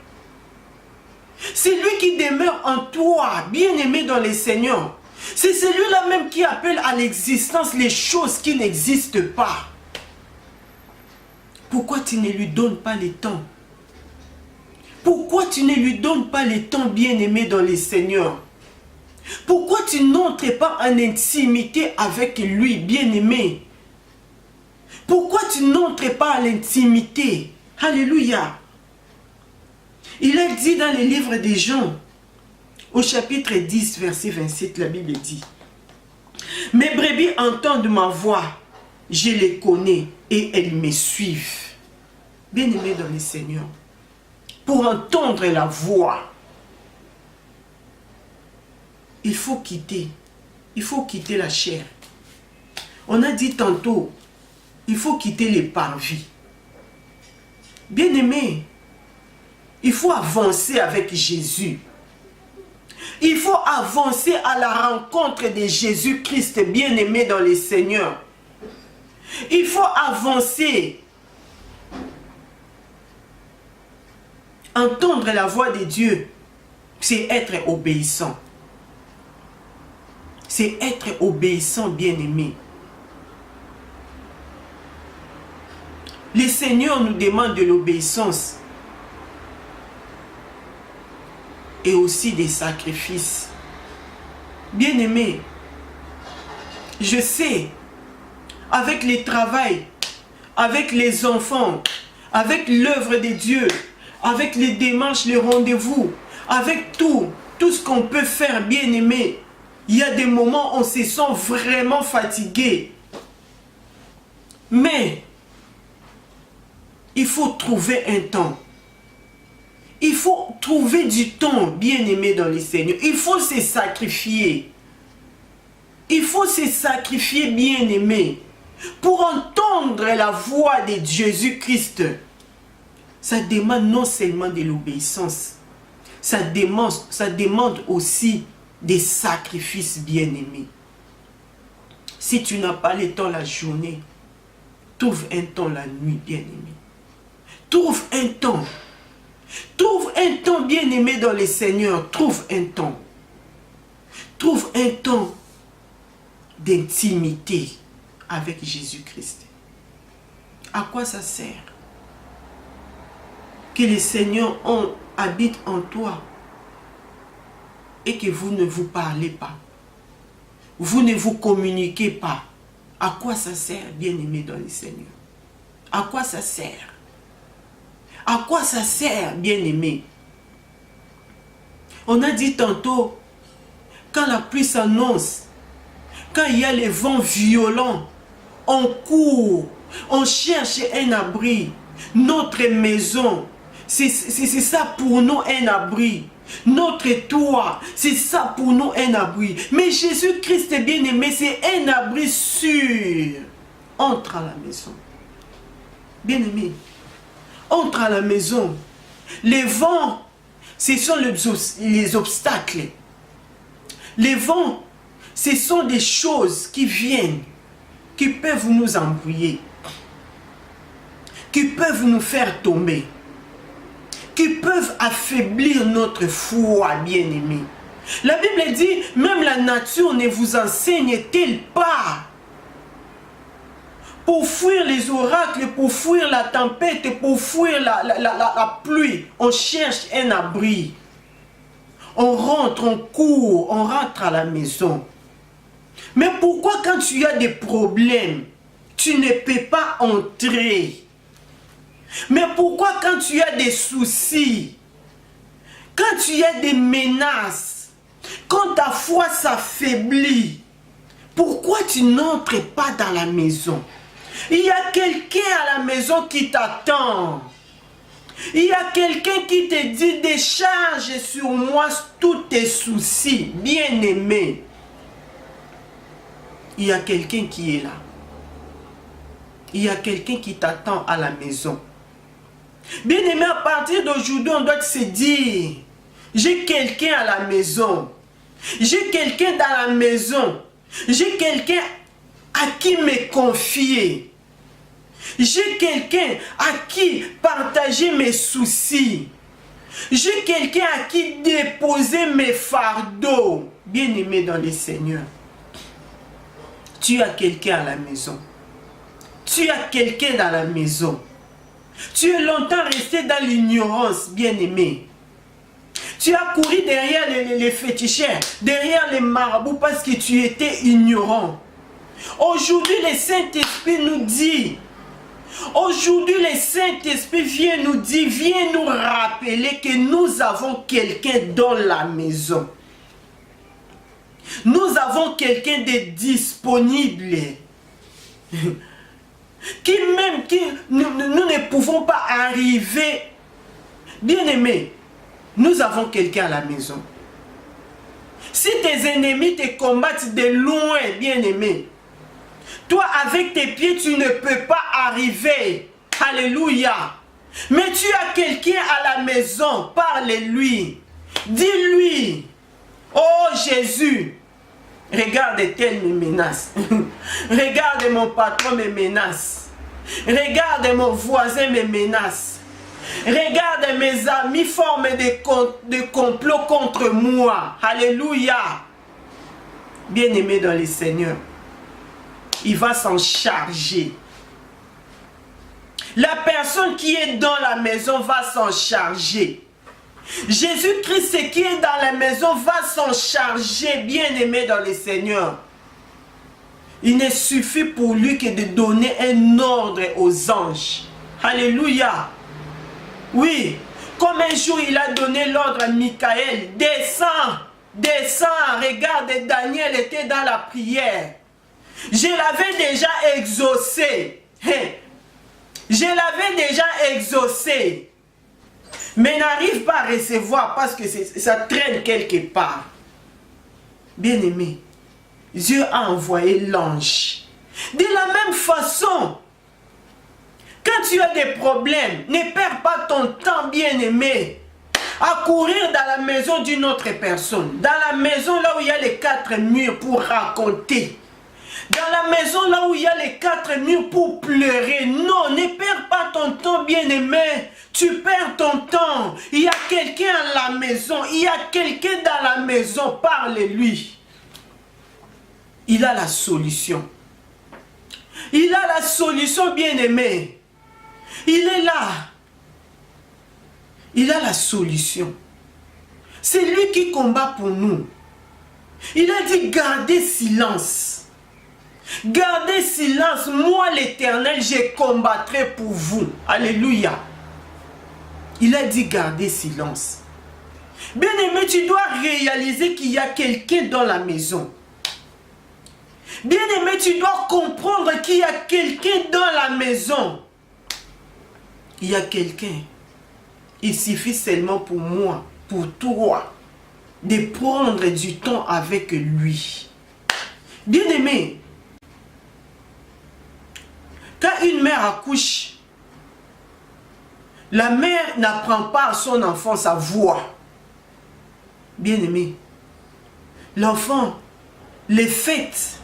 S1: C'est lui qui demeure en toi, bien-aimé dans le Seigneur. C'est celui-là même qui appelle à l'existence les choses qui n'existent pas. Pourquoi tu ne lui donnes pas le temps? Pourquoi tu ne lui donnes pas le temps, bien-aimé dans le Seigneur? Pourquoi tu n'entres pas en intimité avec lui, bien-aimé? Pourquoi tu n'entres pas à l'intimité? Alléluia. Il est dit dans le livre des Jean, au chapitre 10, verset 27, la Bible dit: mes brebis entendent ma voix, je les connais et elles me suivent. Bien-aimé dans le Seigneur, pour entendre la voix, il faut quitter la chair. On a dit tantôt, il faut quitter les parvis. Bien-aimé, il faut avancer avec Jésus. Il faut avancer à la rencontre de Jésus-Christ, bien-aimé dans le Seigneur. Il faut avancer. Entendre la voix de Dieu, c'est être obéissant. C'est être obéissant, bien-aimé. Le Seigneur nous demande de l'obéissance et aussi des sacrifices. Bien-aimé, je sais, avec le travail, avec les enfants, avec l'œuvre de Dieu, avec les démarches, les rendez-vous, avec tout ce qu'on peut faire, bien-aimé, il y a des moments où on se sent vraiment fatigué. Mais il faut trouver un temps. Il faut trouver du temps, bien-aimé dans le Seigneur. Il faut se sacrifier. Il faut se sacrifier, bien-aimé, pour entendre la voix de Jésus-Christ. Ça demande non seulement de l'obéissance, ça demande aussi des sacrifices, bien-aimés. Si tu n'as pas le temps la journée, trouve un temps la nuit, bien-aimé. Trouve un temps. Trouve un temps, bien-aimé dans le Seigneur. Trouve un temps. Trouve un temps d'intimité avec Jésus-Christ. À quoi ça sert? Que le Seigneur habite en toi et que vous ne vous parlez pas. Vous ne vous communiquez pas. À quoi ça sert, bien-aimé dans le Seigneur? À quoi ça sert? À quoi ça sert, bien-aimé? On a dit tantôt, quand la pluie s'annonce, quand il y a les vents violents, on court, on cherche un abri. Notre maison, c'est ça pour nous un abri. Notre toit, c'est ça pour nous un abri. Mais Jésus-Christ, bien-aimé, c'est un abri sûr. Entre à la maison. Bien-aimé, entre à la maison. Les vents, ce sont les obstacles. Les vents, ce sont des choses qui viennent, qui peuvent nous embrouiller, qui peuvent nous faire tomber, qui peuvent affaiblir notre foi, bien-aimé. La Bible dit, même la nature ne vous enseigne-t-elle pas? Pour fuir les oracles, pour fuir la tempête, pour fuir la pluie, on cherche un abri. On rentre, on court, on rentre à la maison. Mais pourquoi quand tu as des problèmes, tu ne peux pas entrer? Mais pourquoi quand tu as des soucis, quand tu as des menaces, quand ta foi s'affaiblit, pourquoi tu n'entres pas dans la maison? Il y a quelqu'un à la maison qui t'attend. Il y a quelqu'un qui te dit, décharge sur moi tous tes soucis, bien-aimé. Il y a quelqu'un qui est là. Il y a quelqu'un qui t'attend à la maison. Bien-aimé, à partir d'aujourd'hui, on doit se dire, j'ai quelqu'un à la maison. J'ai quelqu'un dans la maison. J'ai quelqu'un à qui me confier. J'ai quelqu'un à qui partager mes soucis. J'ai quelqu'un à qui déposer mes fardeaux. Bien-aimé dans le Seigneur, tu as quelqu'un à la maison. Tu as quelqu'un dans la maison. Tu es longtemps resté dans l'ignorance, bien-aimé. Tu as couru derrière les féticheurs, derrière les marabouts parce que tu étais ignorant. Aujourd'hui, le Saint-Esprit nous dit, aujourd'hui, le Saint-Esprit vient nous dire, vient nous rappeler que nous avons quelqu'un dans la maison. Nous avons quelqu'un de disponible. Nous ne pouvons pas arriver. Bien-aimé, nous avons quelqu'un à la maison. Si tes ennemis te combattent de loin, bien-aimé, toi avec tes pieds, tu ne peux pas arriver. Alléluia. Mais tu as quelqu'un à la maison, parle-lui. Dis-lui, oh Jésus, regarde tel me menace. Regarde mon patron me menace. Regarde mon voisin me menace. Regarde mes amis forment des complots contre moi. Alléluia. Bien-aimé dans le Seigneur, il va s'en charger. La personne qui est dans la maison va s'en charger. Jésus-Christ qui est dans la maison va s'en charger, bien-aimé dans le Seigneur. Il ne suffit pour lui que de donner un ordre aux anges. Alléluia. Oui, comme un jour il a donné l'ordre à Michael, descends, descends, regarde, Daniel était dans la prière. Je l'avais déjà exaucé. Je l'avais déjà exaucé. Mais n'arrive pas à recevoir parce que ça traîne quelque part. Bien-aimé, Dieu a envoyé l'ange. De la même façon, quand tu as des problèmes, ne perds pas ton temps, bien-aimé, à courir dans la maison d'une autre personne. Dans la maison là où il y a les 4 murs pour raconter. Dans la maison là où il y a les 4 murs pour pleurer. Non, ne perds pas ton temps, bien-aimé. Tu perds ton temps. Il y a quelqu'un à la maison. Il y a quelqu'un dans la maison. Parle-lui. Il a la solution. Il a la solution, bien-aimé. Il est là. Il a la solution. C'est lui qui combat pour nous. Il a dit gardez silence. Gardez silence. Moi l'Éternel, je combattrai pour vous. Alléluia. Il a dit gardez silence. Bien-aimé, tu dois réaliser qu'il y a quelqu'un dans la maison. Bien-aimé, tu dois comprendre qu'il y a quelqu'un dans la maison. Il y a quelqu'un. Il suffit seulement pour moi, pour toi, de prendre du temps avec lui. Bien-aimé, quand une mère accouche, la mère n'apprend pas à son enfant sa voix. Bien-aimé, l'enfant, le fait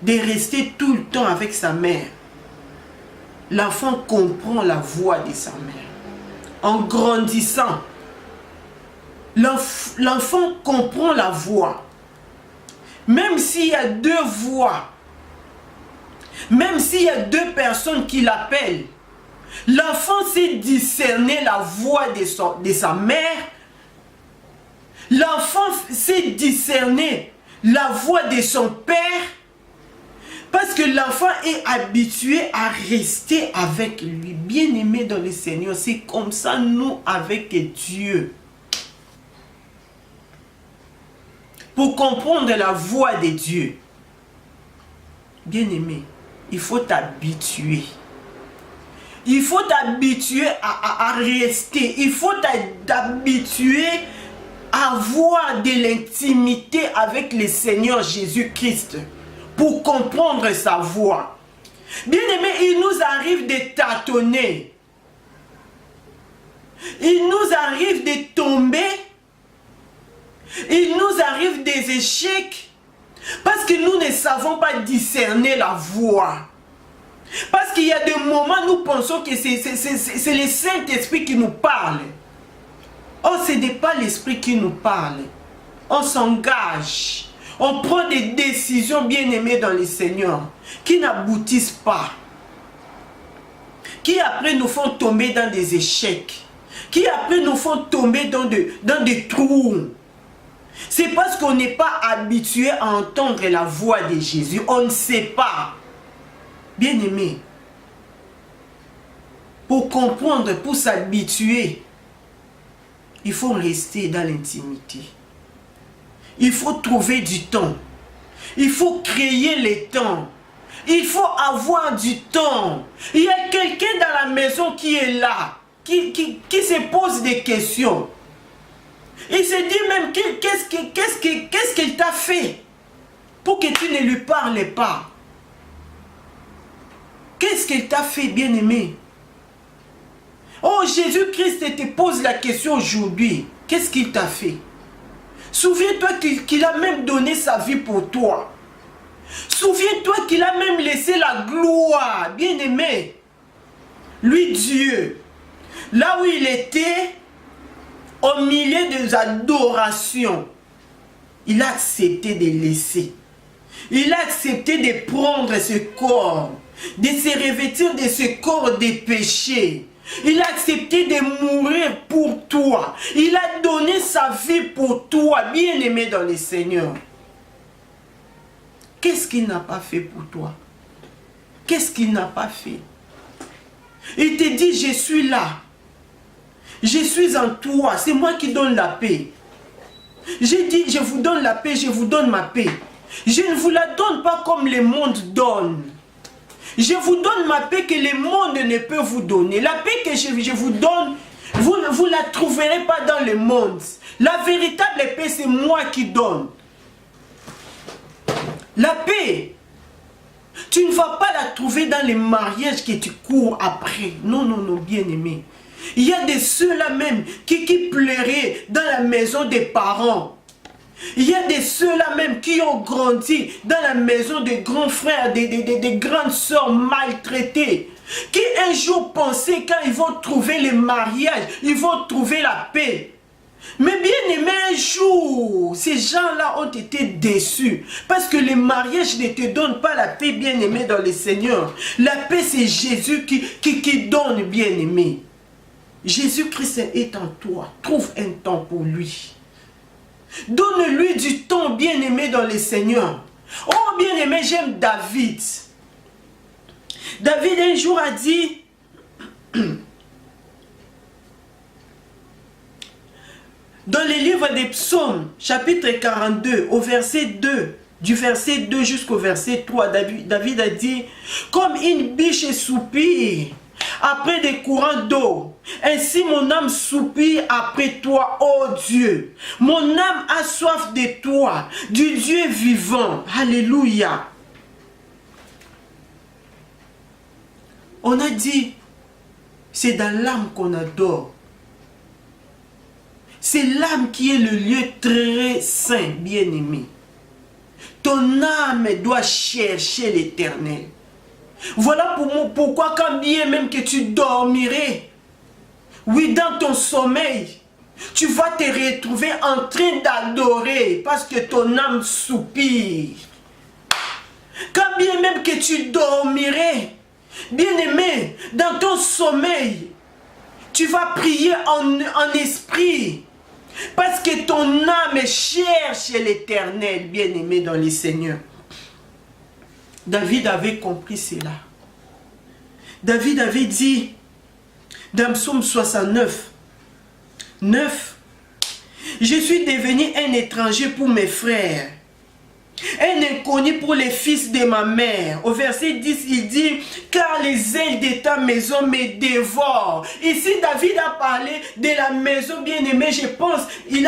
S1: de rester tout le temps avec sa mère, l'enfant comprend la voix de sa mère. En grandissant, l'enfant comprend la voix. Même s'il y a 2 voix, même s'il y a 2 personnes qui l'appellent, l'enfant sait discerner la voix de sa mère. L'enfant sait discerner la voix de son père. Parce que l'enfant est habitué à rester avec lui. Bien-aimé dans le Seigneur, c'est comme ça nous avec Dieu. Pour comprendre la voix de Dieu, bien-aimé, il faut t'habituer. Il faut t'habituer à rester. Il faut t'habituer à avoir de l'intimité avec le Seigneur Jésus-Christ. Pour comprendre sa voix. Bien-aimé, il nous arrive de tâtonner. Il nous arrive de tomber. Il nous arrive des échecs. Parce que nous ne savons pas discerner la voix. Parce qu'il y a des moments, nous pensons que c'est le Saint-Esprit qui nous parle. Oh, ce n'est pas l'Esprit qui nous parle. On s'engage. On prend des décisions bien-aimées dans le Seigneur qui n'aboutissent pas. Qui après nous font tomber dans des échecs. qui après nous font tomber dans des trous. C'est parce qu'on n'est pas habitué à entendre la voix de Jésus. On ne sait pas. Bien-aimé, pour comprendre, pour s'habituer, il faut rester dans l'intimité. Il faut trouver du temps. Il faut créer les temps. Il faut avoir du temps. Il y a quelqu'un dans la maison qui est là, qui se pose des questions. Il se dit même, qu'est-ce qu'il t'a fait pour que tu ne lui parles pas? Qu'est-ce qu'il t'a fait, bien-aimé? Oh, Jésus-Christ te pose la question aujourd'hui. Qu'est-ce qu'il t'a fait? Souviens-toi qu'il a même donné sa vie pour toi. Souviens-toi qu'il a même laissé la gloire, bien-aimé. Lui, Dieu, là où il était, au milieu des adorations, il a accepté de laisser. Il a accepté de prendre ce corps, de se revêtir de ce corps des péchés. Il a accepté de mourir pour toi. Il a donné sa vie pour toi, bien-aimé dans le Seigneur. Qu'est-ce qu'il n'a pas fait pour toi? Qu'est-ce qu'il n'a pas fait? Il te dit, je suis là. Je suis en toi. C'est moi qui donne la paix. J'ai dit, je vous donne la paix, je vous donne ma paix. Je ne vous la donne pas comme le monde donne. Je vous donne ma paix que le monde ne peut vous donner. La paix que je vous donne, vous ne la trouverez pas dans le monde. La véritable paix, c'est moi qui donne. La paix, tu ne vas pas la trouver dans les mariages que tu cours après. Non, non, non, bien-aimé. Il y a de ceux-là même qui pleuraient dans la maison des parents. Il y a de ceux-là même qui ont grandi dans la maison des grands frères, des grandes sœurs maltraitées. Qui un jour pensaient quand ils vont trouver le mariage, ils vont trouver la paix. Mais bien aimé, un jour, ces gens-là ont été déçus. Parce que le mariage ne te donne pas la paix, bien aimé dans le Seigneur. La paix, c'est Jésus qui donne, bien aimé. Jésus-Christ est en toi. Trouve un temps pour lui. Donne-lui du temps, bien aimé dans le Seigneur. Oh, bien aimé, j'aime David. David un jour a dit... Dans le livre des psaumes, chapitre 42, au verset 2, du verset 2 jusqu'au verset 3, David a dit, comme une biche soupire après des courants d'eau, ainsi mon âme soupire après toi, ô Dieu. Mon âme a soif de toi, du Dieu vivant. Alléluia. On a dit, c'est dans l'âme qu'on adore. C'est l'âme qui est le lieu très saint, bien-aimé. Ton âme doit chercher l'Éternel. Voilà pourquoi quand bien même que tu dormirais, oui, dans ton sommeil, tu vas te retrouver en train d'adorer parce que ton âme soupire. Quand bien même que tu dormirais, bien-aimé, dans ton sommeil, tu vas prier en esprit. Parce que ton âme cherche l'Éternel, bien-aimé dans le Seigneur. David avait compris cela. David avait dit, dans Psaume 69, 9, « Je suis devenu un étranger pour mes frères, un inconnu pour les fils de ma mère. » Au verset 10, il dit, « Car les ailes de ta maison me dévorent. » Ici, David a parlé de la maison bien-aimée. Je pense, il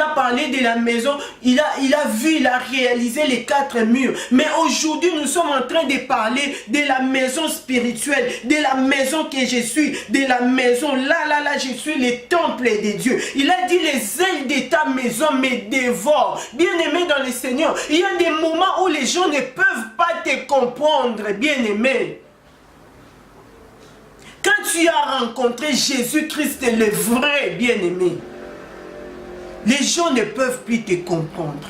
S1: a parlé de la maison. Il a réalisé les 4 murs. Mais aujourd'hui, nous sommes en train de parler de la maison spirituelle, de la maison que je suis, de la maison. Là, je suis le temple de Dieu. Il a dit, les ailes de ta maison me dévorent. Bien-aimé dans les Seigneur, il y a des moments où les gens ne peuvent pas te comprendre, bien-aimé. Quand tu as rencontré Jésus-Christ, le vrai bien-aimé, les gens ne peuvent plus te comprendre.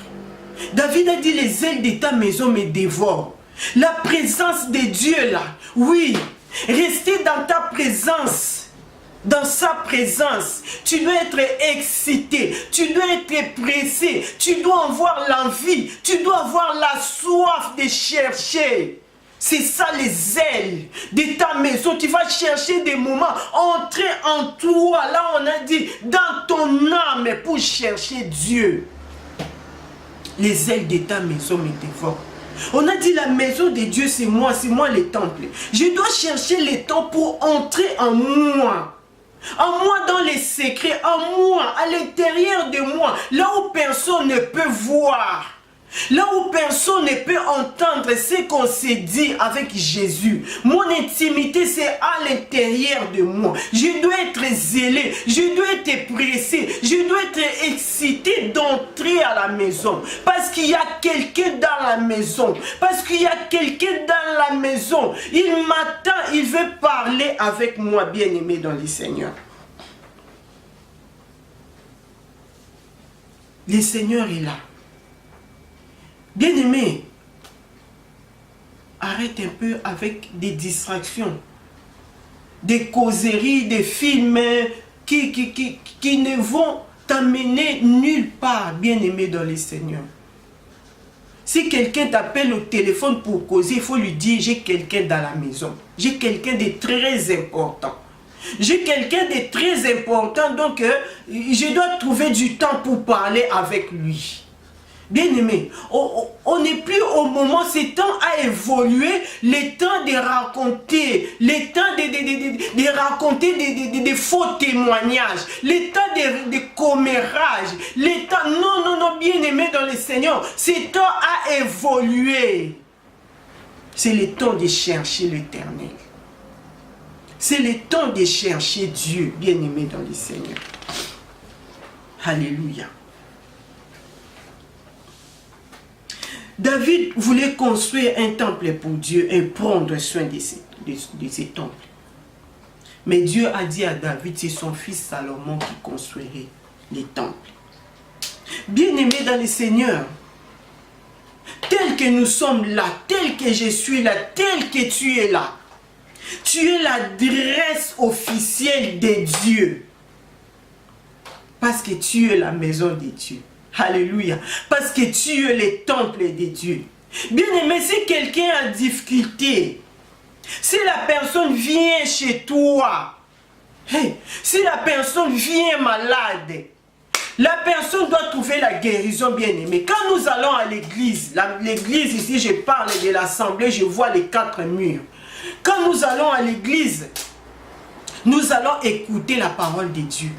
S1: David a dit, les ailes de ta maison me dévorent. La présence de Dieu là, oui, rester dans ta présence. dans sa présence. Tu dois être excité, tu dois être pressé, tu dois avoir l'envie, tu dois avoir la soif de chercher. C'est ça les ailes de ta maison. Tu vas chercher des moments, entrer en toi. Là on a dit, dans ton âme pour chercher Dieu. Les ailes de ta maison me dévorent. On a dit la maison de Dieu c'est moi le temple. Je dois chercher le temps pour entrer en moi. En moi dans les secrets, en moi, à l'intérieur de moi, là où personne ne peut voir. Là où personne ne peut entendre ce qu'on s'est dit avec Jésus. Mon intimité, c'est à l'intérieur de moi. Je dois être zélé, je dois être pressé, je dois être excité d'entrer à la maison. Parce qu'il y a quelqu'un dans la maison. Parce qu'il y a quelqu'un dans la maison. Il m'attend, il veut parler avec moi, bien-aimé dans le Seigneur. Le Seigneur est là. Bien-aimé, arrête un peu avec des distractions, des causeries, des films qui ne vont t'amener nulle part, bien-aimé dans le Seigneur. Si quelqu'un t'appelle au téléphone pour causer, il faut lui dire, j'ai quelqu'un dans la maison. J'ai quelqu'un de très important. J'ai quelqu'un de très important, donc je dois trouver du temps pour parler avec lui. Bien-aimé, on n'est plus au moment, ce temps a évolué, le temps de raconter, le temps de raconter des faux témoignages, le temps de commérage, le temps, non, bien-aimé dans le Seigneur, ce temps a évolué. C'est le temps de chercher l'Éternel. C'est le temps de chercher Dieu, bien-aimé dans le Seigneur. Alléluia. David voulait construire un temple pour Dieu et prendre soin de ces temples. Mais Dieu a dit à David, c'est son fils Salomon qui construirait les temples. Bien-aimé dans le Seigneur, tel que nous sommes là, tel que je suis là, tel que tu es là, tu es l'adresse officielle de Dieu. Parce que tu es la maison de Dieu. Alléluia. Parce que tu es le temple de Dieu. Bien-aimé, si quelqu'un a difficulté, si la personne vient chez toi, si la personne vient malade, la personne doit trouver la guérison, bien-aimé. Quand nous allons à l'église, l'église ici, je parle de l'assemblée, je vois les 4 murs. Quand nous allons à l'église, nous allons écouter la parole de Dieu.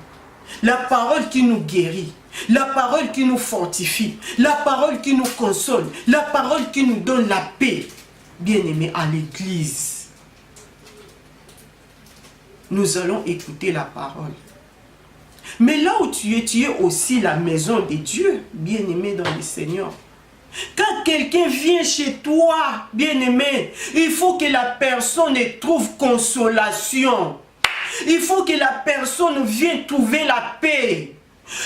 S1: La parole qui nous guérit. La parole qui nous fortifie, la parole qui nous console, la parole qui nous donne la paix. Bien-aimés, à l'église, nous allons écouter la parole. Mais là où tu es aussi la maison de Dieu, bien-aimé dans le Seigneur. Quand quelqu'un vient chez toi, bien-aimé, il faut que la personne trouve consolation. Il faut que la personne vienne trouver la paix.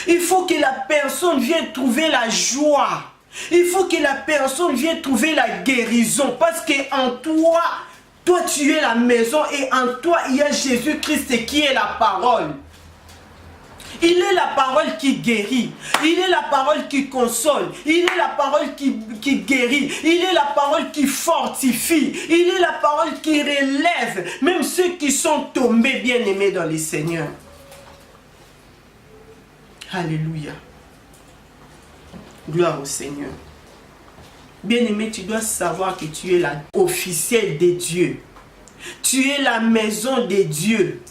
S1: Il faut que la personne vienne trouver la joie. Il faut que la personne vienne trouver la guérison. Parce qu'en toi, toi tu es la maison et en toi il y a Jésus-Christ qui est la parole. Il est la parole qui guérit. Il est la parole qui console. Il est la parole qui guérit. Il est la parole qui fortifie. Il est la parole qui relève. Même ceux qui sont tombés bien-aimés dans le Seigneur. Alléluia. Gloire au Seigneur. Bien-aimé, tu dois savoir que tu es la officielle de Dieu. Tu es la maison de Dieu.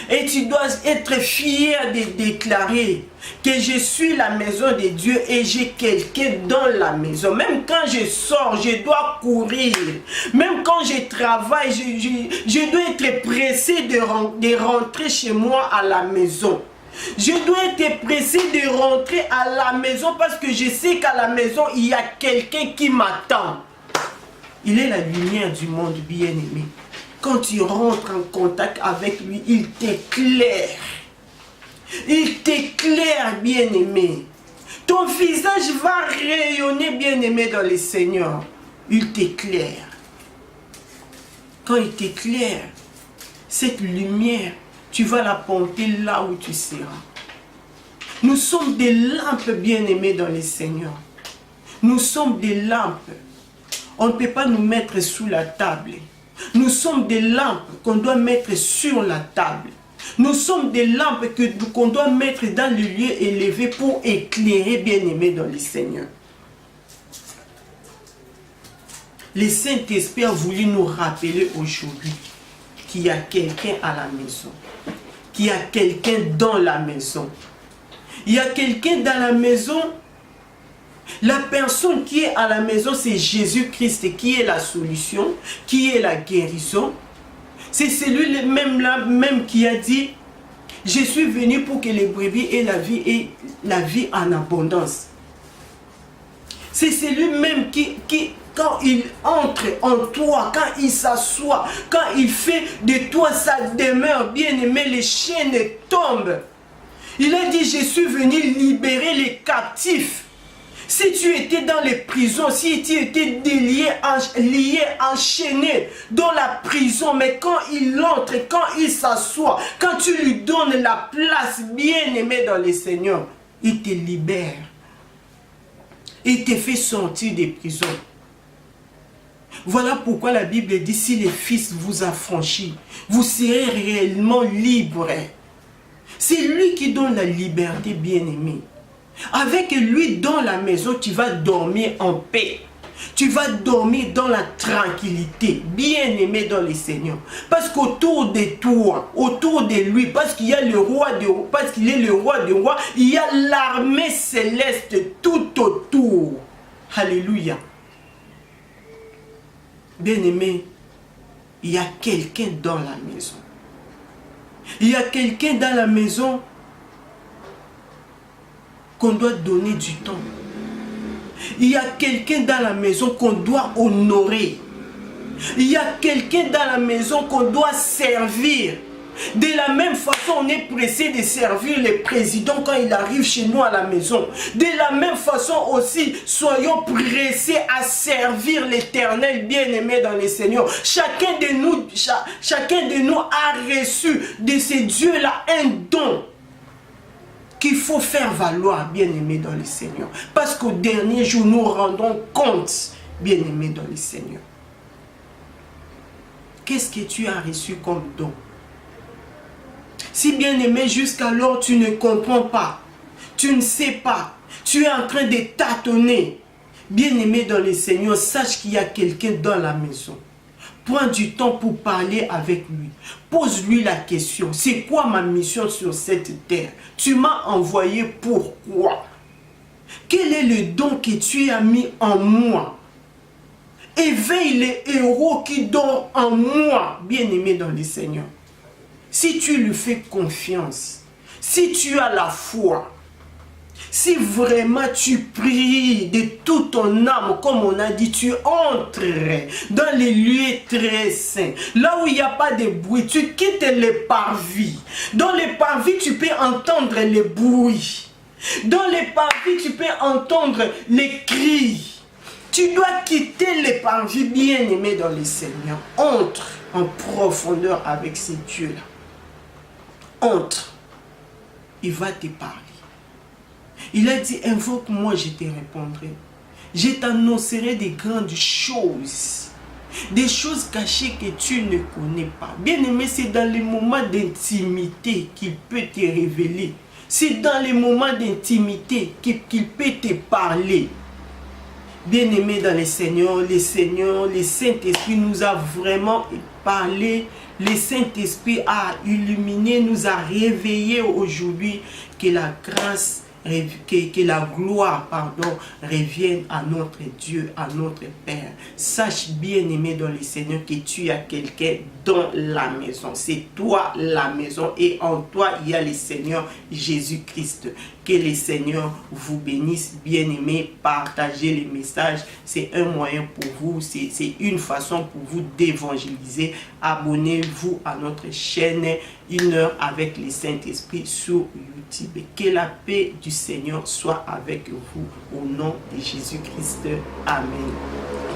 S1: Et tu dois être fier de déclarer que je suis la maison de Dieu et j'ai quelqu'un dans la maison. Même quand je sors, je dois courir. Même quand je travaille, je dois être pressé de rentrer chez moi à la maison. Je dois être pressé de rentrer à la maison parce que je sais qu'à la maison, il y a quelqu'un qui m'attend. Il est la lumière du monde, bien-aimé. Quand tu rentres en contact avec lui, il t'éclaire. Il t'éclaire, bien-aimé. Ton visage va rayonner, bien-aimé, dans le Seigneur. Il t'éclaire. Quand il t'éclaire, cette lumière tu vas la porter là où tu seras. Nous sommes des lampes bien-aimées dans le Seigneur. Nous sommes des lampes. On ne peut pas nous mettre sous la table. Nous sommes des lampes qu'on doit mettre sur la table. Nous sommes des lampes qu'on doit mettre dans le lieu élevé pour éclairer bien-aimés dans le Seigneur. Le Saint-Esprit a voulu nous rappeler aujourd'hui qu'il y a quelqu'un à la maison. Qu'il y a quelqu'un dans la maison. Il y a quelqu'un dans la maison. La personne qui est à la maison, c'est Jésus-Christ qui est la solution, qui est la guérison. C'est celui-même qui a dit, je suis venu pour que les brebis aient la vie en abondance. C'est celui-même qui, quand il entre en toi, quand il s'assoit, quand il fait de toi sa demeure, bien-aimé, les chaînes tombent. Il a dit, je suis venu libérer les captifs. Si tu étais dans les prisons, si tu étais lié, enchaîné dans la prison, mais quand il entre, quand il s'assoit, quand tu lui donnes la place bien-aimée dans le Seigneur, il te libère. Il te fait sortir des prisons. Voilà pourquoi la Bible dit, si le Fils vous affranchit, vous serez réellement libre. C'est lui qui donne la liberté, bien-aimé. Avec lui dans la maison, tu vas dormir en paix. Tu vas dormir dans la tranquillité, bien-aimé dans le Seigneur. Parce qu'autour de toi, autour de lui, parce qu'il y a le roi de rois, parce qu'il est le roi des rois, il y a l'armée céleste tout autour. Alléluia. Bien-aimé, il y a quelqu'un dans la maison. Il y a quelqu'un dans la maison qu'on doit donner du temps. Il y a quelqu'un dans la maison qu'on doit honorer. Il y a quelqu'un dans la maison qu'on doit servir. De la même façon, on est pressé de servir le président quand il arrive chez nous à la maison. De la même façon aussi, soyons pressés à servir l'Éternel bien-aimé dans le Seigneur. Chacun de nous a reçu de ces dieux-là un don qu'il faut faire valoir, bien-aimé dans le Seigneur. Parce qu'au dernier jour, nous rendons compte, bien-aimé dans le Seigneur. Qu'est-ce que tu as reçu comme don? Si, bien-aimé, jusqu'alors tu ne comprends pas, tu ne sais pas, tu es en train de tâtonner, bien-aimé dans le Seigneur, sache qu'il y a quelqu'un dans la maison. Prends du temps pour parler avec lui. Pose-lui la question. C'est quoi ma mission sur cette terre? Tu m'as envoyé pourquoi? Quel est le don que tu as mis en moi? Éveille les héros qui dorment en moi, bien-aimé dans le Seigneur. Si tu lui fais confiance, si tu as la foi, si vraiment tu pries de toute ton âme, comme on a dit, tu entrerais dans les lieux très saints, là où il n'y a pas de bruit, tu quittes les parvis. Dans les parvis, tu peux entendre les bruits. Dans les parvis, tu peux entendre les cris. Tu dois quitter les parvis, bien-aimés dans le Seigneur. Entre en profondeur avec ces dieux-là. Entre. Il va te parler. Il a dit, invoque-moi, je te répondrai. Je t'annoncerai des grandes choses. Des choses cachées que tu ne connais pas. Bien-aimé, c'est dans les moments d'intimité qu'il peut te révéler. C'est dans les moments d'intimité qu'il peut te parler. Bien-aimé dans le Seigneur, le Saint-Esprit nous a vraiment parlé. Le Saint-Esprit a illuminé, nous a réveillés aujourd'hui. Que la grâce, que la gloire, revienne à notre Dieu, à notre Père. Sache, bien-aimé dans le Seigneur, que tu as quelqu'un dans la maison. C'est toi la maison et en toi, il y a le Seigneur Jésus-Christ. Que le Seigneur vous bénisse, bien-aimé. Partagez les messages. C'est un moyen pour vous. C'est une façon pour vous d'évangéliser. Abonnez-vous à notre chaîne 1 heure avec le Saint-Esprit sur YouTube. Que la paix du Seigneur soit avec vous. Au nom de Jésus-Christ. Amen.